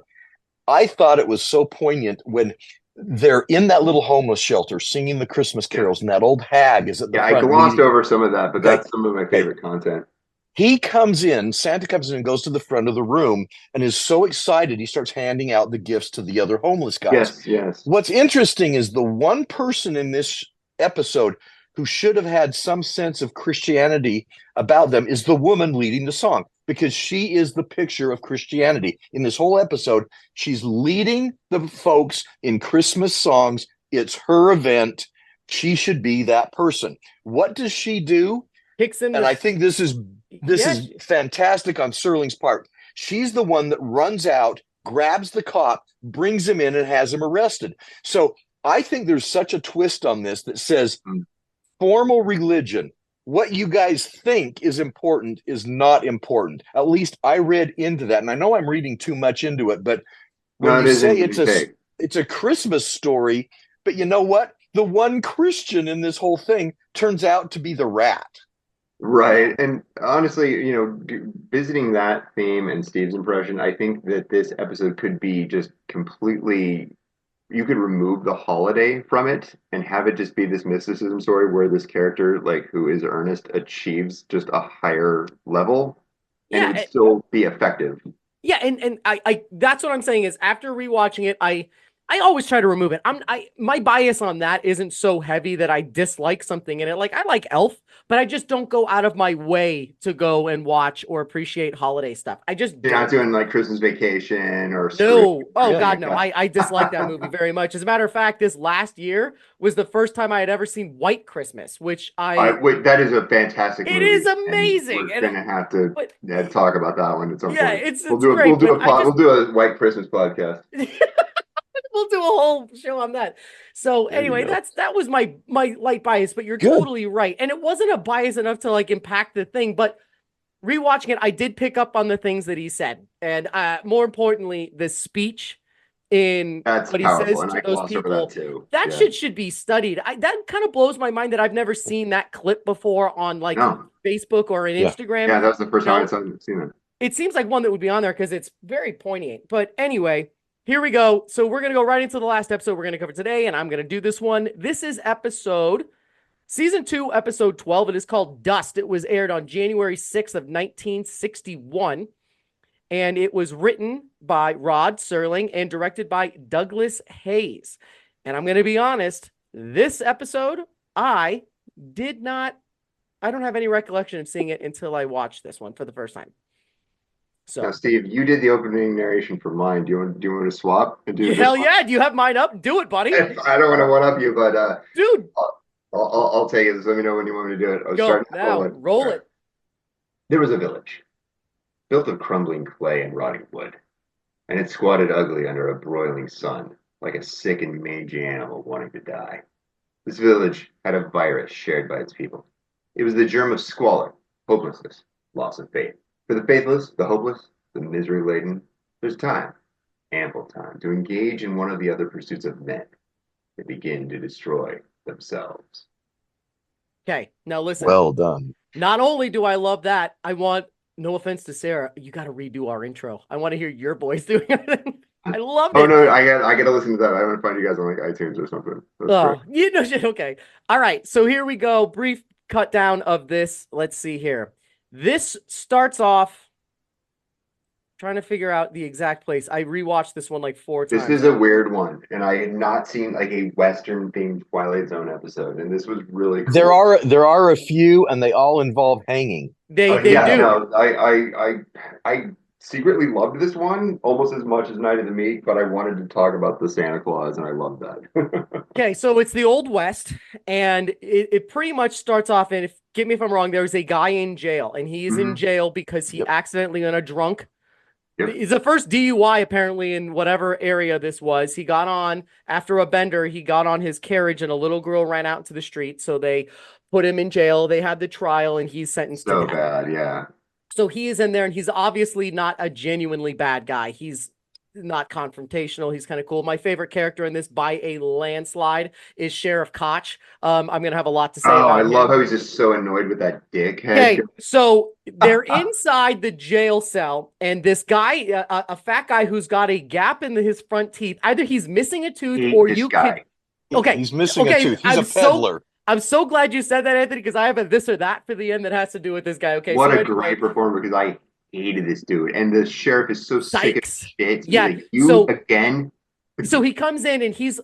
I thought it was so poignant when they're in that little homeless shelter singing the Christmas carols, and that old hag is at the front. I glossed leading. over some of that, but that's some of my favorite content. He comes in, Santa comes in and goes to the front of the room and is so excited he starts handing out the gifts to the other homeless guys. Yes. What's interesting is the one person in this episode who should have had some sense of Christianity about them is the woman leading the song, because she is the picture of Christianity. In this whole episode, she's leading the folks in Christmas songs. It's her event. She should be that person. What does she do? And I think this is fantastic on Serling's part. She's the one that runs out, grabs the cop, brings him in, and has him arrested. So I think there's such a twist on this that says formal religion, what you guys think is important is not important. At least I read into that. And I know I'm reading too much into it, but when you say it's a Christmas story, but you know what? The one Christian in this whole thing turns out to be the rat. Right. And honestly, visiting that theme and Steve's impression, I think that this episode could be just completely, you could remove the holiday from it and have it just be this mysticism story where this character, like, who is Ernest, achieves just a higher level and it would still be effective. Yeah, and I that's what I'm saying is after rewatching it, I always try to remove it. My bias on that isn't so heavy that I dislike something in it. Like, I like Elf, but I just don't go out of my way to go and watch or appreciate holiday stuff. You're not doing like Christmas Vacation or no. Oh God, no. I dislike that movie very much. As a matter of fact, this last year was the first time I had ever seen White Christmas, which that is a fantastic movie. It is amazing. We're gonna have to talk about that one at some point. It's great. We'll do a White Christmas podcast. We'll do a whole show on that. So anyway, that was my light bias, but you're totally right. And it wasn't a bias enough to like impact the thing, but rewatching it, I did pick up on the things that he said. And more importantly, the speech in what he says to those people, that shit should be studied. That kind of blows my mind that I've never seen that clip before on like Facebook or on Instagram. Yeah, that was the first time I've seen it. It seems like one that would be on there because it's very poignant. But anyway, here we go. So we're going to go right into the last episode we're going to cover today, and I'm going to do this one. This is Season 2, Episode 12. It is called Dust. It was aired on January 6th of 1961, and it was written by Rod Serling and directed by Douglas Hayes. And I'm going to be honest, this episode, I don't have any recollection of seeing it until I watched this one for the first time. So now, Steve, you did the opening narration for mine. Do you want to swap? Hell yeah! Do you have mine up? Do it, buddy. I don't want to one up you, but dude, I'll take it. Just let me know when you want me to do it. Go now. Roll it. There was a village built of crumbling clay and rotting wood, and it squatted ugly under a broiling sun, like a sick and mangy animal wanting to die. This village had a virus shared by its people. It was the germ of squalor, hopelessness, loss of faith. For the faithless, the hopeless, the misery-laden, there's time, ample time, to engage in one of the other pursuits of men. They begin to destroy themselves. Okay, now listen. Well done. Not only do I love that, I want, no offense to Sarah, you got to redo our intro. I want to hear your voice doing it. I love it. Oh, no, I got to listen to that. I want to find you guys on like iTunes or something. Okay. All right, so here we go. Brief cut down of this. Let's see here. This starts off trying to figure out the exact place. I rewatched this one like 4 times. This is a weird one, and I had not seen like a Western themed Twilight Zone episode, and this was really cool. There are a few, and they all involve hanging. They do. No, I secretly loved this one almost as much as Night of the Meek, but I wanted to talk about the Santa Claus, and I love that. Okay, so it's the Old West, and it pretty much starts off, and get me if I'm wrong, there's a guy in jail, and he's in jail because he accidentally on a drunk. It's the first DUI apparently in whatever area this was. He got on after a bender. He got on his carriage, and a little girl ran out into the street, so they put him in jail. They had the trial, and he's sentenced to death. So bad, yeah. So he is in there, and he's obviously not a genuinely bad guy. He's not confrontational. He's kind of cool. My favorite character in this by a landslide is Sheriff Koch. I'm gonna have a lot to say Oh, I about love him. how he's just so annoyed with that dickhead. Okay, so they're inside the jail cell, and this guy, a fat guy who's got a gap in his front teeth, either he's missing a tooth Hate or this you could. guy. Okay, He's missing a okay, tooth. He's a peddler. I'm so glad you said that, Anthony, because I have a this or that for the end that has to do with this guy. Okay, What so a anyway, great performer because I hated this dude. And the sheriff is so sick of Sykes. shit. He's Yeah, like, you so again? so he comes in and he's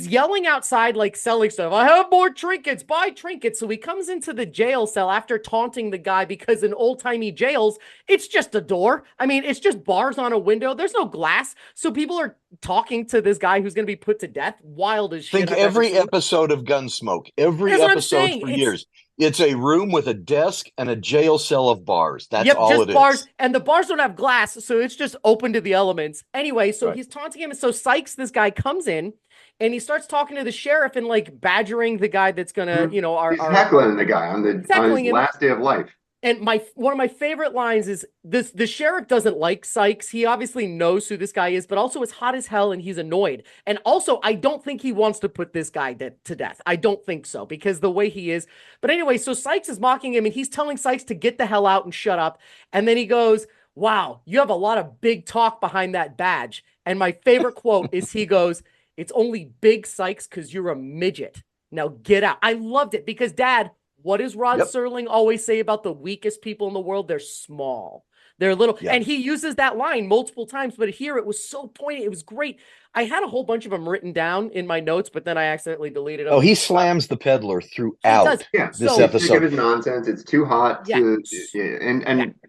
yelling outside like selling stuff. I have more trinkets, buy trinkets. So he comes into the jail cell after taunting the guy because in old-timey jails, it's just a door. I mean, it's just bars on a window. There's no glass. So people are talking to this guy who's going to be put to death. Wild as shit. Think every episode of Gunsmoke, every That's what I'm episode saying. for years. It's a room with a desk and a jail cell of bars. That's Yep, all just it bars, is. and the bars don't have glass, so it's just open to the elements. Anyway, so Right. he's taunting him, and so Sykes, this guy, comes in, and he starts talking to the sheriff and like badgering the guy that's gonna, you know, He's our heckling the guy on his heckling him. last day of life. And one of my favorite lines is this: the sheriff doesn't like Sykes. He obviously knows who this guy is, but also it's hot as hell and he's annoyed. And also, I don't think he wants to put this guy to death. I don't think so because the way he is. But anyway, so Sykes is mocking him and he's telling Sykes to get the hell out and shut up. And then he goes, "Wow, you have a lot of big talk behind that badge." And my favorite quote is he goes, "It's only big, Sykes, because you're a midget. Now get out." I loved it because Dad, what does Rod Serling always say about the weakest people in the world? They're small. They're little. Yeah. And he uses that line multiple times, but here it was so poignant. It was great. I had a whole bunch of them written down in my notes, but then I accidentally deleted them. Oh, he slams the peddler throughout Yeah, this so episode. sick of his nonsense. It's too hot to,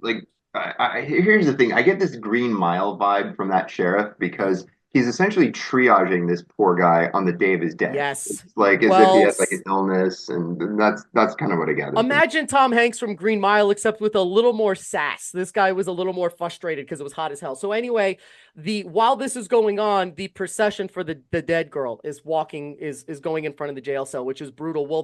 like, here's the thing. I get this Green Mile vibe from that sheriff because he's essentially triaging this poor guy on the day of his death. Yes. It's like as if he has like an illness, and that's kind of what I gather. Imagine Tom Hanks from Green Mile, except with a little more sass. This guy was a little more frustrated because it was hot as hell. So anyway, while this is going on, the procession for the dead girl is going in front of the jail cell, which is brutal. Well,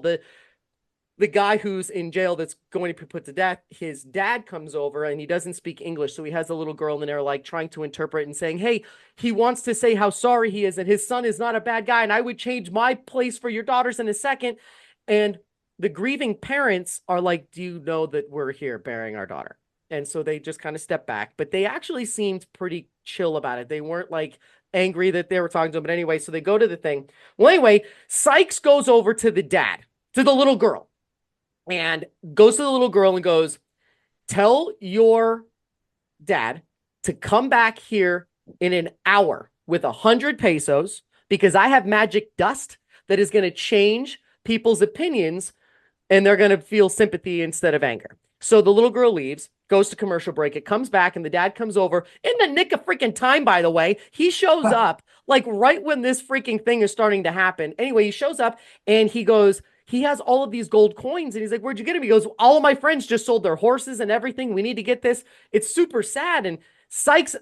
the guy who's in jail that's going to be put to death, his dad comes over and he doesn't speak English. So he has a little girl in there, like trying to interpret and saying, hey, he wants to say how sorry he is and his son is not a bad guy. And I would change my place for your daughters in a second. And the grieving parents are like, do you know that we're here burying our daughter? And so they just kind of step back, but they actually seemed pretty chill about it. They weren't like angry that they were talking to him. But anyway, so they go to the thing. Well, anyway, Sykes goes over to the dad, to the little girl, and goes to the little girl and goes, tell your dad to come back here in an hour with 100 pesos because I have magic dust that is going to change people's opinions and they're going to feel sympathy instead of anger. So the little girl leaves, goes to commercial break. It comes back and the dad comes over in the nick of freaking time, by the way. He shows up like right when this freaking thing is starting to happen. Anyway, he shows up and he goes, he has all of these gold coins and he's like, where'd you get them? He goes, all of my friends just sold their horses and everything. We need to get this. It's super sad. And Sykes,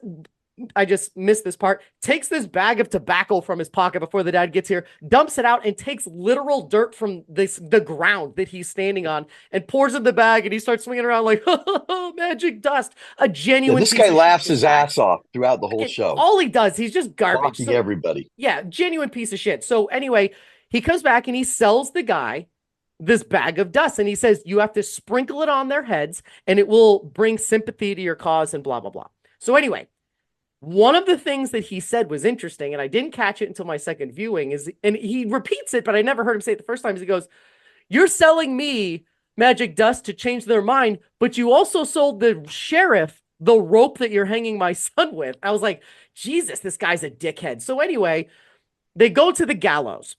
I just missed this part, takes this bag of tobacco from his pocket before the dad gets here, dumps it out and takes literal dirt from the ground that he's standing on and pours in the bag and he starts swinging around like, oh, magic dust. A genuine this guy laughs his ass off throughout the whole show. All he does, he's just garbage. Mocking everybody. Yeah, genuine piece of shit. So anyway, he comes back and he sells the guy this bag of dust and he says, you have to sprinkle it on their heads and it will bring sympathy to your cause and blah, blah, blah. So anyway, one of the things that he said was interesting, and I didn't catch it until my second viewing, is, and he repeats it, but I never heard him say it the first time, is he goes, you're selling me magic dust to change their mind, but you also sold the sheriff the rope that you're hanging my son with. I was like, Jesus, this guy's a dickhead. So anyway, they go to the gallows.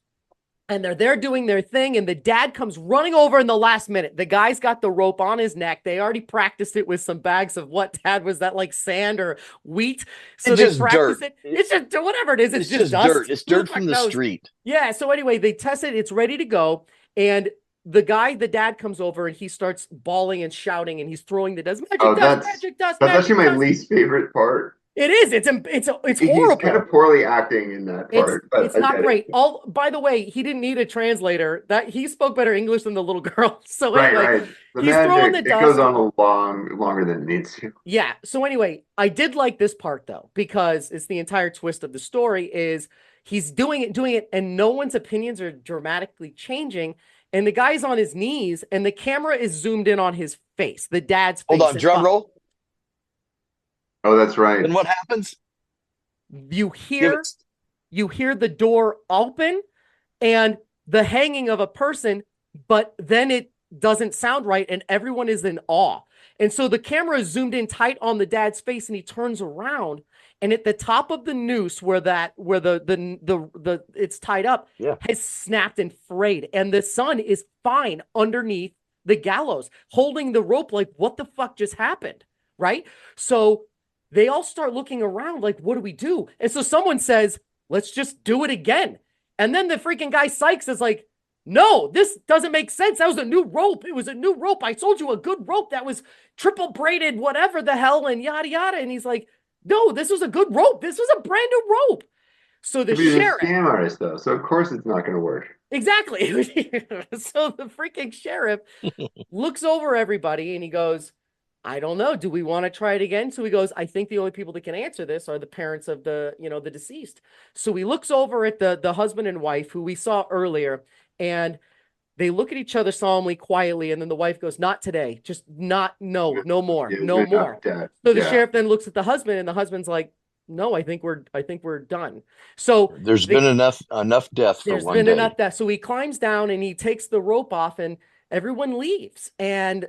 And they're there doing their thing, and the dad comes running over in the last minute. The guy's got the rope on his neck. They already practiced it with some bags of what, Dad, was that like sand or wheat? So it's they just practice dirt. it. It's just whatever it is. It's just dust. Dirt. It's dirt from the street. Yeah. So anyway, they test it. It's ready to go. And the dad comes over and he starts bawling and shouting and he's throwing the dust. Magic dust, magic dust. That's magic actually my dust. least favorite part. It is. It's He's kind horrible. of poorly acting in that part, but It's I not get it. great. By the way, he didn't need a translator. That he spoke better English than the little girl. So Right, anyway, right. The he's throwing magic, the it goes dust. on longer than it needs to. Yeah. So anyway, I did like this part though, because it's the entire twist of the story is he's doing it, and no one's opinions are dramatically changing. And the guy's on his knees, and the camera is zoomed in on his face, the dad's Hold face. on, drum roll. Oh, that's right. And what happens? You Give hear it. you hear the door open and the hanging of a person, but then it doesn't sound right, and everyone is in awe. And so the camera is zoomed in tight on the dad's face, and he turns around, and at the top of the noose where the it's tied up Yeah. has snapped and frayed, and the son is fine underneath the gallows, holding the rope like, what the fuck just happened? Right? So they all start looking around like, what do we do? And so someone says, let's just do it again. And then the freaking guy Sykes is like, no, this doesn't make sense. That was a new rope. It was a new rope. I sold you a good rope that was triple braided, whatever the hell, and yada, yada. And he's like, no, this was a good rope. This was a brand new rope. So the He's a sheriff, scam artist, though, so of course it's not going to work. exactly. So the freaking sheriff looks over everybody and he goes, I don't know. Do we want to try it again? So he goes, I think the only people that can answer this are the parents of the deceased. So he looks over at the husband and wife who we saw earlier, and they look at each other solemnly, quietly, and then the wife goes, not today. Just not, no more, Yeah, no more. dead. So the Yeah. sheriff then looks at the husband, and the husband's like, no, I think we're done. So There's been enough death for there's one been day. enough death. So he climbs down and he takes the rope off, and everyone leaves. And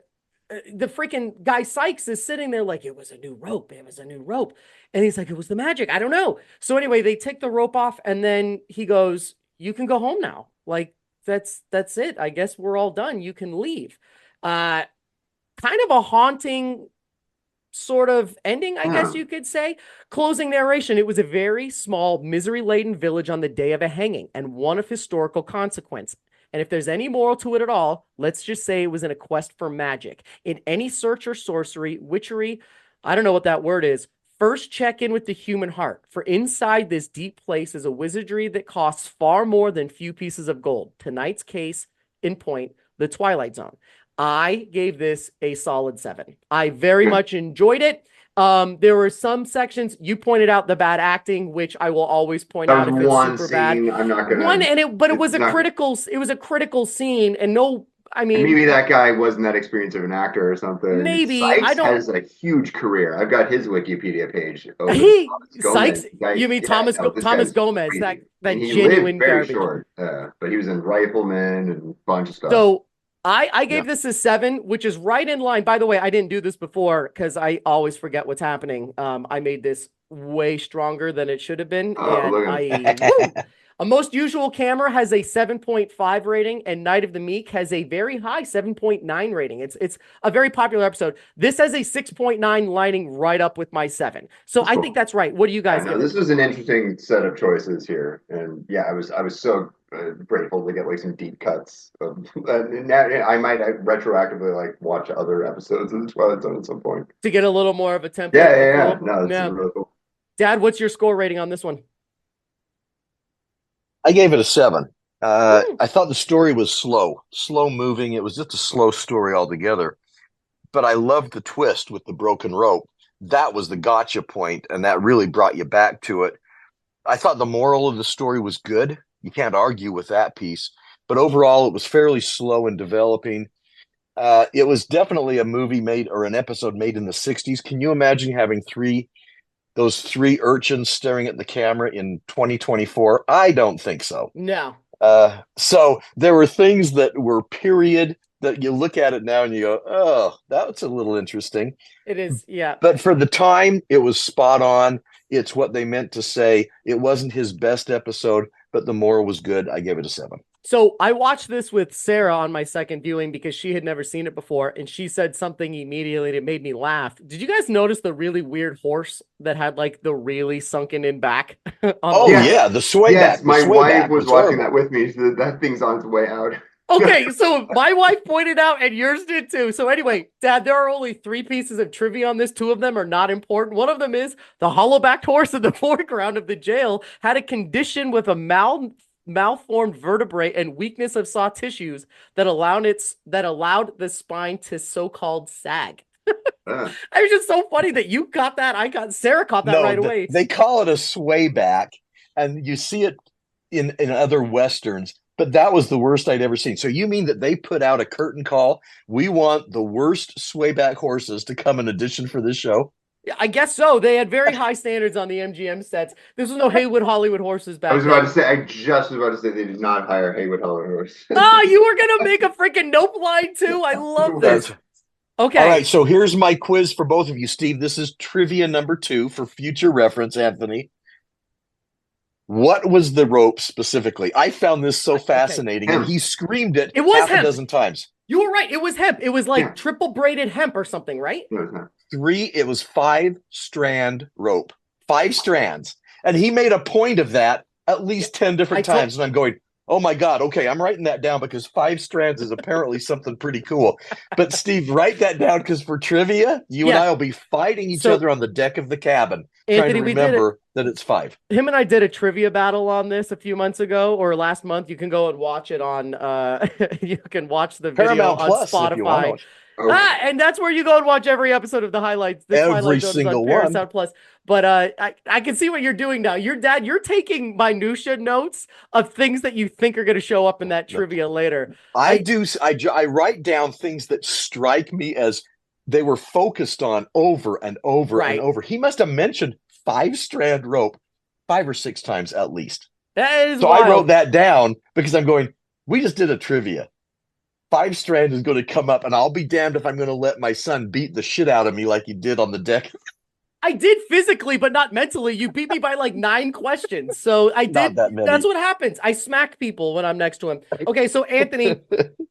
the freaking guy Sykes is sitting there like, it was a new rope. It was a new rope. And he's like, it was the magic. I don't know. So anyway, they take the rope off, and then he goes, you can go home now. Like, that's it. I guess we're all done. You can leave. Kind of a haunting sort of ending, I guess you could say. Closing narration. It was a very small, misery-laden village on the day of a hanging, and one of historical consequence. And if there's any moral to it at all, let's just say it was in a quest for magic. In any search or sorcery, witchery, I don't know what that word is, first check in with the human heart. For inside this deep place is a wizardry that costs far more than few pieces of gold. Tonight's case in point, the Twilight Zone. I gave this a solid 7. I very much enjoyed it. There were some sections you pointed out the bad acting, which I will always point out if it's super bad. I'm not gonna It was a critical scene, and no, I mean, maybe that guy wasn't that experienced of an actor or something. Maybe Sykes has a huge career. I've got his Wikipedia page. Sykes, you mean Thomas Gomez, crazy. that he genuine lived very garbage. short, but he was in Rifleman and a bunch of stuff. So I gave this a 7, which is right in line. By the way, I didn't do this before because I always forget what's happening. I made this way stronger than it should have been. A Most Usual Camera has a 7.5 rating, and Night of the Meek has a very high 7.9 rating. It's a very popular episode. This has a 6.9, lining right up with my 7. So I think that's right. What do you guys give? This was an interesting set of choices here, and yeah, I was so grateful to get like some deep cuts. I might retroactively like watch other episodes of the Twilight Zone at some point to get a little more of a template. Yeah. No, this is really cool. Dad, what's your score rating on this one? I gave it a 7. I thought the story was slow moving. It was just a slow story altogether. But I loved the twist with the broken rope. That was the gotcha point, and that really brought you back to it. I thought the moral of the story was good. You can't argue with that piece. But overall, it was fairly slow in developing. It was definitely a movie made or an episode made in the 60s. Can you imagine having those three urchins staring at the camera in 2024? I don't think so. No. So there were things that were period that you look at it now and you go, oh, that's a little interesting. It is, yeah. But for the time, it was spot on. It's what they meant to say. It wasn't his best episode, but the moral was good. I gave it a 7. So I watched this with Sarah on my second viewing because she had never seen it before, and she said something immediately that made me laugh. Did you guys notice the really weird horse that had like the really sunken in back? Yeah, the sway back. My wife was watching that with me. So that thing's on its way out. Okay, so my wife pointed out, and yours did too. So anyway, Dad, there are only 3 pieces of trivia on this. 2 of them are not important. One of them is the hollow-backed horse in the foreground of the jail had a condition with a malformed vertebrae and weakness of soft tissues that allowed the spine to so-called sag. Uh, It was just so funny that you got that. Sarah caught that right away. They call it a sway back, and you see it in other westerns. But that was the worst I'd ever seen. So you mean that they put out a curtain call? We want the worst swayback horses to come in addition for this show? Yeah, I guess so. They had very high standards on the MGM sets. This was no Haywood Hollywood horses back then. I just was about to say they did not hire Haywood Hollywood horses. Oh, you were going to make a freaking nope line too? I love this. Okay. All right, so here's my quiz for both of you, Steve. This is trivia number 2 for future reference, Anthony. What was the rope specifically? I found this so fascinating, and he screamed it half a dozen times. You were right. It was hemp. It was like triple braided hemp or something, right? It was 5-strand rope. 5 strands. And he made a point of that at least 10 different times. And I'm going, oh my God, okay, I'm writing that down because 5 strands is apparently something pretty cool. But Steve, write that down because for trivia, you and I will be fighting each other on the deck of the cabin, Anthony, trying to remember that it's 5. Him and I did a trivia battle on this a few months ago or last month. You can go and watch it on, you can watch the video Paramount on Plus Spotify. And that's where you go and watch every episode of the highlights. Every single one. Paramount Plus. But I can see what you're doing now. You're taking minutia notes of things that you think are going to show up in that trivia later. I write down things that strike me as they were focused on over and over and over. He must have mentioned 5-strand rope 5 or 6 times at least. That is so wild. I wrote that down because I'm going, we just did a trivia. 5-strand is going to come up, and I'll be damned if I'm going to let my son beat the shit out of me like he did on the deck. I did physically, but not mentally. You beat me by like 9 questions. So I did. That's what happens. I smack people when I'm next to him. Okay, so Anthony,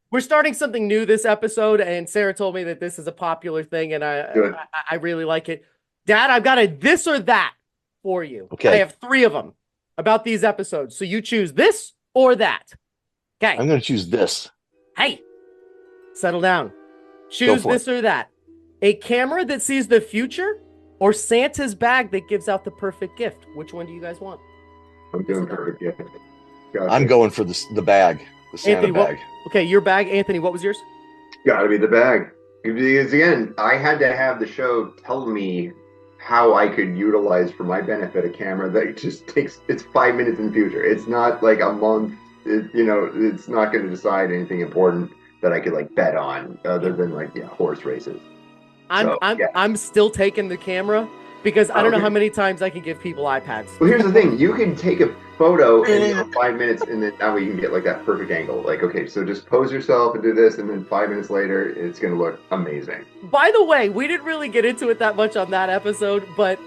we're starting something new this episode, and Sarah told me that this is a popular thing, and I really like it. Dad, I've got a this or that for you. Okay. I have 3 of them about these episodes. So you choose this or that. Okay. I'm going to choose this. Hey, settle down. Choose this or that. A camera that sees the future or Santa's bag that gives out the perfect gift. Which one do you guys want? I'm doing perfect gift. Gotcha. I'm going for the bag, the Santa Anthony, bag. Okay, your bag. Anthony, what was yours? Gotta be the bag. Because again, I had to have the show tell me how I could utilize for my benefit a camera that just it's 5 minutes in the future. It's not like a month. It's not going to decide anything important that I could like bet on other than like horse races. I'm still taking the camera because I don't know how many times I can give people iPads. Well, here's the thing: you can take a photo in 5 minutes, and then that way you can get like that perfect angle. Like, okay, so just pose yourself and do this, and then 5 minutes later, it's gonna look amazing. By the way, we didn't really get into it that much on that episode, but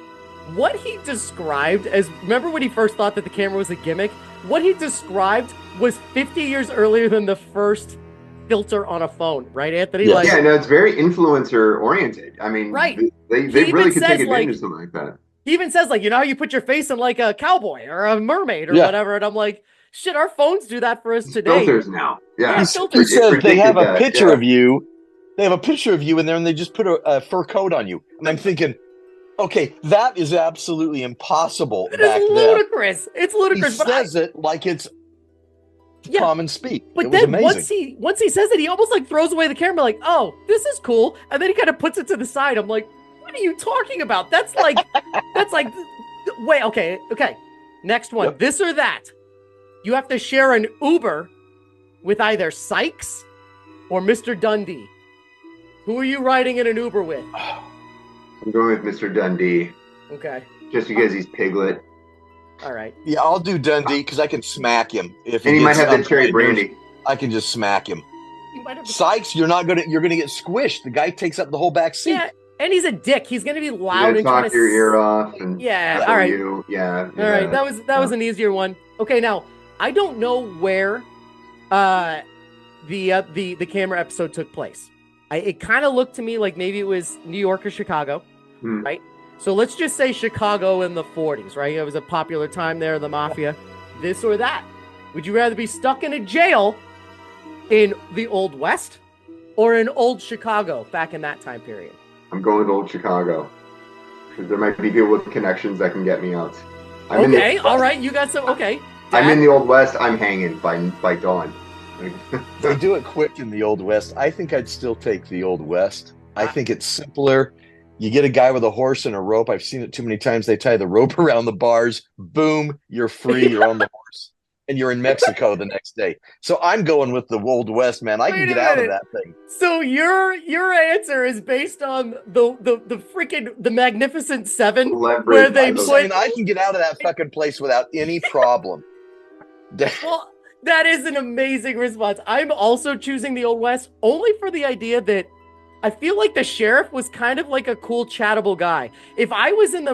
what he described as remember when he first thought that the camera was a gimmick? What he described was 50 years earlier than the first filter on a phone, right, Anthony? Yeah, no, it's very influencer oriented. I mean, they really could take advantage of something like that. He even says, like, how you put your face in like a cowboy or a mermaid or whatever, and I'm like, shit, our phones do that for us today. Filters now, He says they have a picture of you. They have a picture of you in there, and they just put a fur coat on you. And I'm thinking, okay, that is absolutely impossible. It is ludicrous. It's ludicrous. He says it like it's common speak. But then once he says it, he almost like throws away the camera, like, oh, this is cool, and then he kind of puts it to the side. I'm like, what are you talking about? That's like, wait, okay. Next one, this or that. You have to share an Uber with either Sykes or Mr. Dundee. Who are you riding in an Uber with? I'm going with Mr. Dundee. Okay. Just because he's Piglet. All right. Yeah, I'll do Dundee because I can smack him. And he might have that cherry brandy. I can just smack him. Sykes, you're gonna get squished. The guy takes up the whole back seat. Yeah, and he's a dick. He's gonna be loud and trying to your ear off. And all right. Yeah. All right. That was an easier one. Okay, now I don't know where the camera episode took place. It kind of looked to me like maybe it was New York or Chicago, right? So let's just say Chicago in the 40s, right? It was a popular time there, the mafia. This or that? Would you rather be stuck in a jail in the Old West or in Old Chicago back in that time period? I'm going with Old Chicago because there might be people with connections that can get me out. Okay, all right, you got some. Okay, I'm in the Old West. I'm hanging by dawn. They do it quick in the Old West. I think I'd still take the Old West. I think it's simpler. You get a guy with a horse and a rope. I've seen it too many times. They tie the rope around the bars. Boom, you're free. You're on the horse. And you're in Mexico the next day. So I'm going with the Old West, man. I can get out of that thing. So your answer is based on the freaking the Magnificent Seven, where they put. I can get out of that fucking place without any problem. Well, that is an amazing response. I'm also choosing the Old West only for the idea that I feel like the sheriff was kind of like a cool, chattable guy. If I was in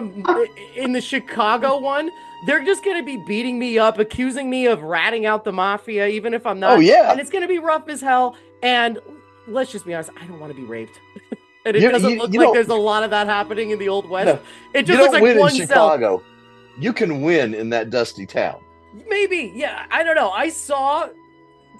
the Chicago one, they're just going to be beating me up, accusing me of ratting out the mafia, even if I'm not. Oh, yeah. And it's going to be rough as hell. And let's just be honest, I don't want to be raped. And it doesn't look like there's a lot of that happening in the Old West. No, it just looks like win one in Chicago. You can win in that dusty town. Maybe. Yeah, I don't know. I saw...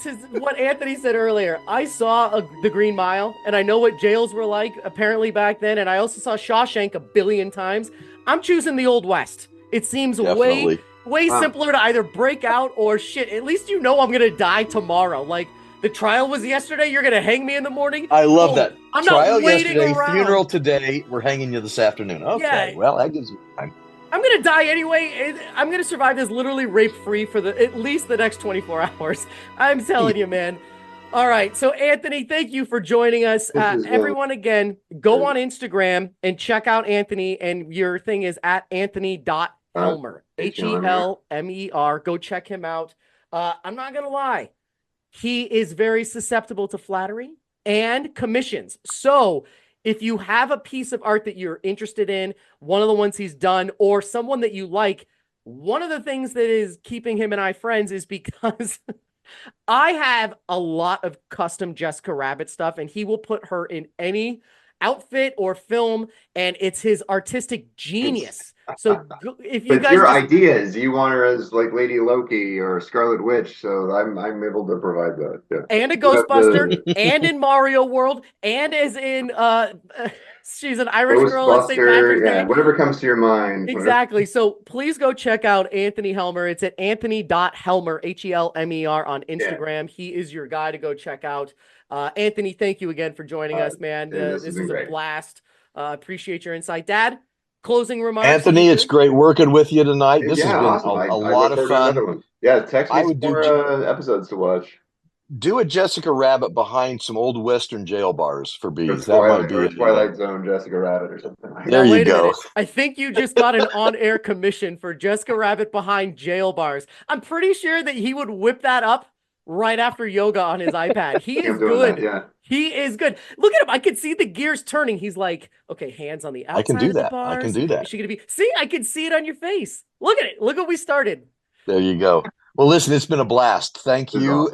to what Anthony said earlier, I saw the Green Mile, and I know what jails were like apparently back then, and I also saw Shawshank a billion times. I'm choosing the Old West. It seems way simpler to either break out or shit. At least you know I'm gonna die tomorrow. Like the trial was yesterday, you're gonna hang me in the morning. I love that. I'm trial not waiting yesterday, around. Funeral today. We're hanging you this afternoon. Okay, well that gives you time. I'm gonna die anyway. I'm gonna survive this literally rape-free for at least the next 24 hours. I'm telling you, man. All right, so Anthony, thank you for joining us. Everyone, again, go on Instagram and check out Anthony, and your thing is at Anthony.Helmer, Helmer. Go check him out. I'm not gonna lie, he is very susceptible to flattery and commissions. So if you have a piece of art that you're interested in, one of the ones he's done, or someone that you like, one of the things that is keeping him and I friends is because I have a lot of custom Jessica Rabbit stuff, and he will put her in any outfit or film, and it's his artistic genius. So if you guys, your ideas, you want her as like Lady Loki or Scarlet Witch, so I'm able to provide that. Yeah. And a Ghostbuster, and in Mario World, and as in she's an Irish girl at St. Patrick's Day. Whatever comes to your mind. Exactly. So please go check out Anthony Helmer. It's at Anthony.Helmer, Helmer on Instagram. Yeah. He is your guy to go check out. Anthony, thank you again for joining us, man. This was a blast. Appreciate your insight. Dad, closing remarks? Anthony, it's great working with you tonight. This has been a lot of fun. Yeah, text me more episodes to watch. Do a Jessica Rabbit behind some old Western jail bars for bees. That might be a Twilight Zone Jessica Rabbit or something like that. There you go. I think you just got an on-air commission for Jessica Rabbit behind jail bars. I'm pretty sure that he would whip that up right after yoga on his iPad. He is good. Yeah. He is good. Look at him. I can see the gears turning. He's like, okay, hands on the outside. I can do that. Bars. I can do that. Is she gonna be? See, I can see it on your face. Look at it. Look what we started. There you go. Well, listen, it's been a blast. Thank you.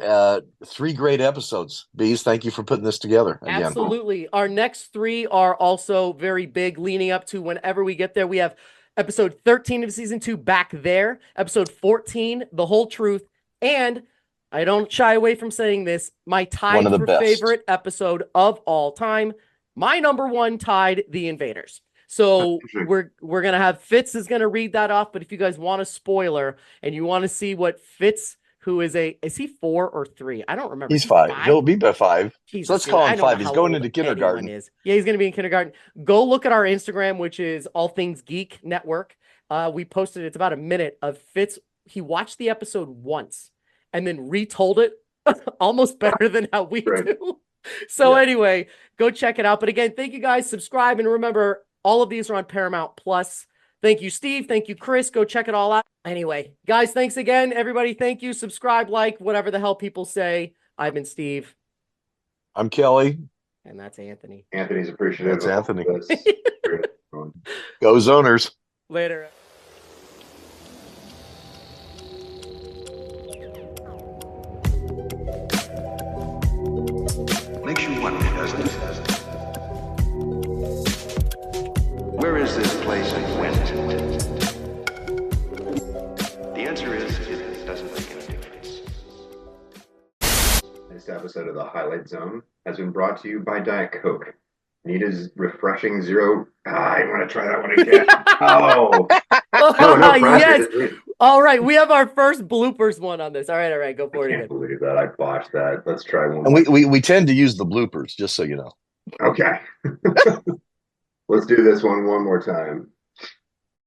3 great episodes. Bees, thank you for putting this together again. Absolutely. Our next 3 are also very big, leaning up to whenever we get there. We have episode 13 of season 2, Back There, episode 14, The Whole Truth, and I don't shy away from saying this, my tied for favorite episode of all time, my number 1 tied, The Invaders. So we're going to have Fitz is going to read that off. But if you guys want a spoiler and you want to see what Fitz, who is he 4 or 3? I don't remember. He's 5. He'll be by 5. So let's call him 5. He's going into kindergarten. Yeah, he's going to be in kindergarten. Go look at our Instagram, which is All Things Geek Network. We posted, it's about a minute of Fitz. He watched the episode once and then retold it almost better than how we do. So anyway, go check it out. But again, thank you guys. Subscribe. And remember, all of these are on Paramount Plus. Thank you, Steve. Thank you, Chris. Go check it all out. Anyway, guys, thanks again. Everybody, thank you. Subscribe, like, whatever the hell people say. I've been Steve. I'm Kelly. And that's Anthony. Anthony's appreciative. That's Anthony. Go Zoners. Later. Makes you wonder, doesn't it? Where is this place and when is it? The answer is, it doesn't make any difference. This episode. Highlight Zone has been brought to you by Diet Coke. Nita's refreshing zero. I want to try that one again. Oh, no pressure. Yes. Just me. All right, we have our first bloopers one on this. All right, go I for it can't again. believe that. I botched that. Let's try one And more. we tend to use the bloopers, just so you know. Okay. Let's do this one more time.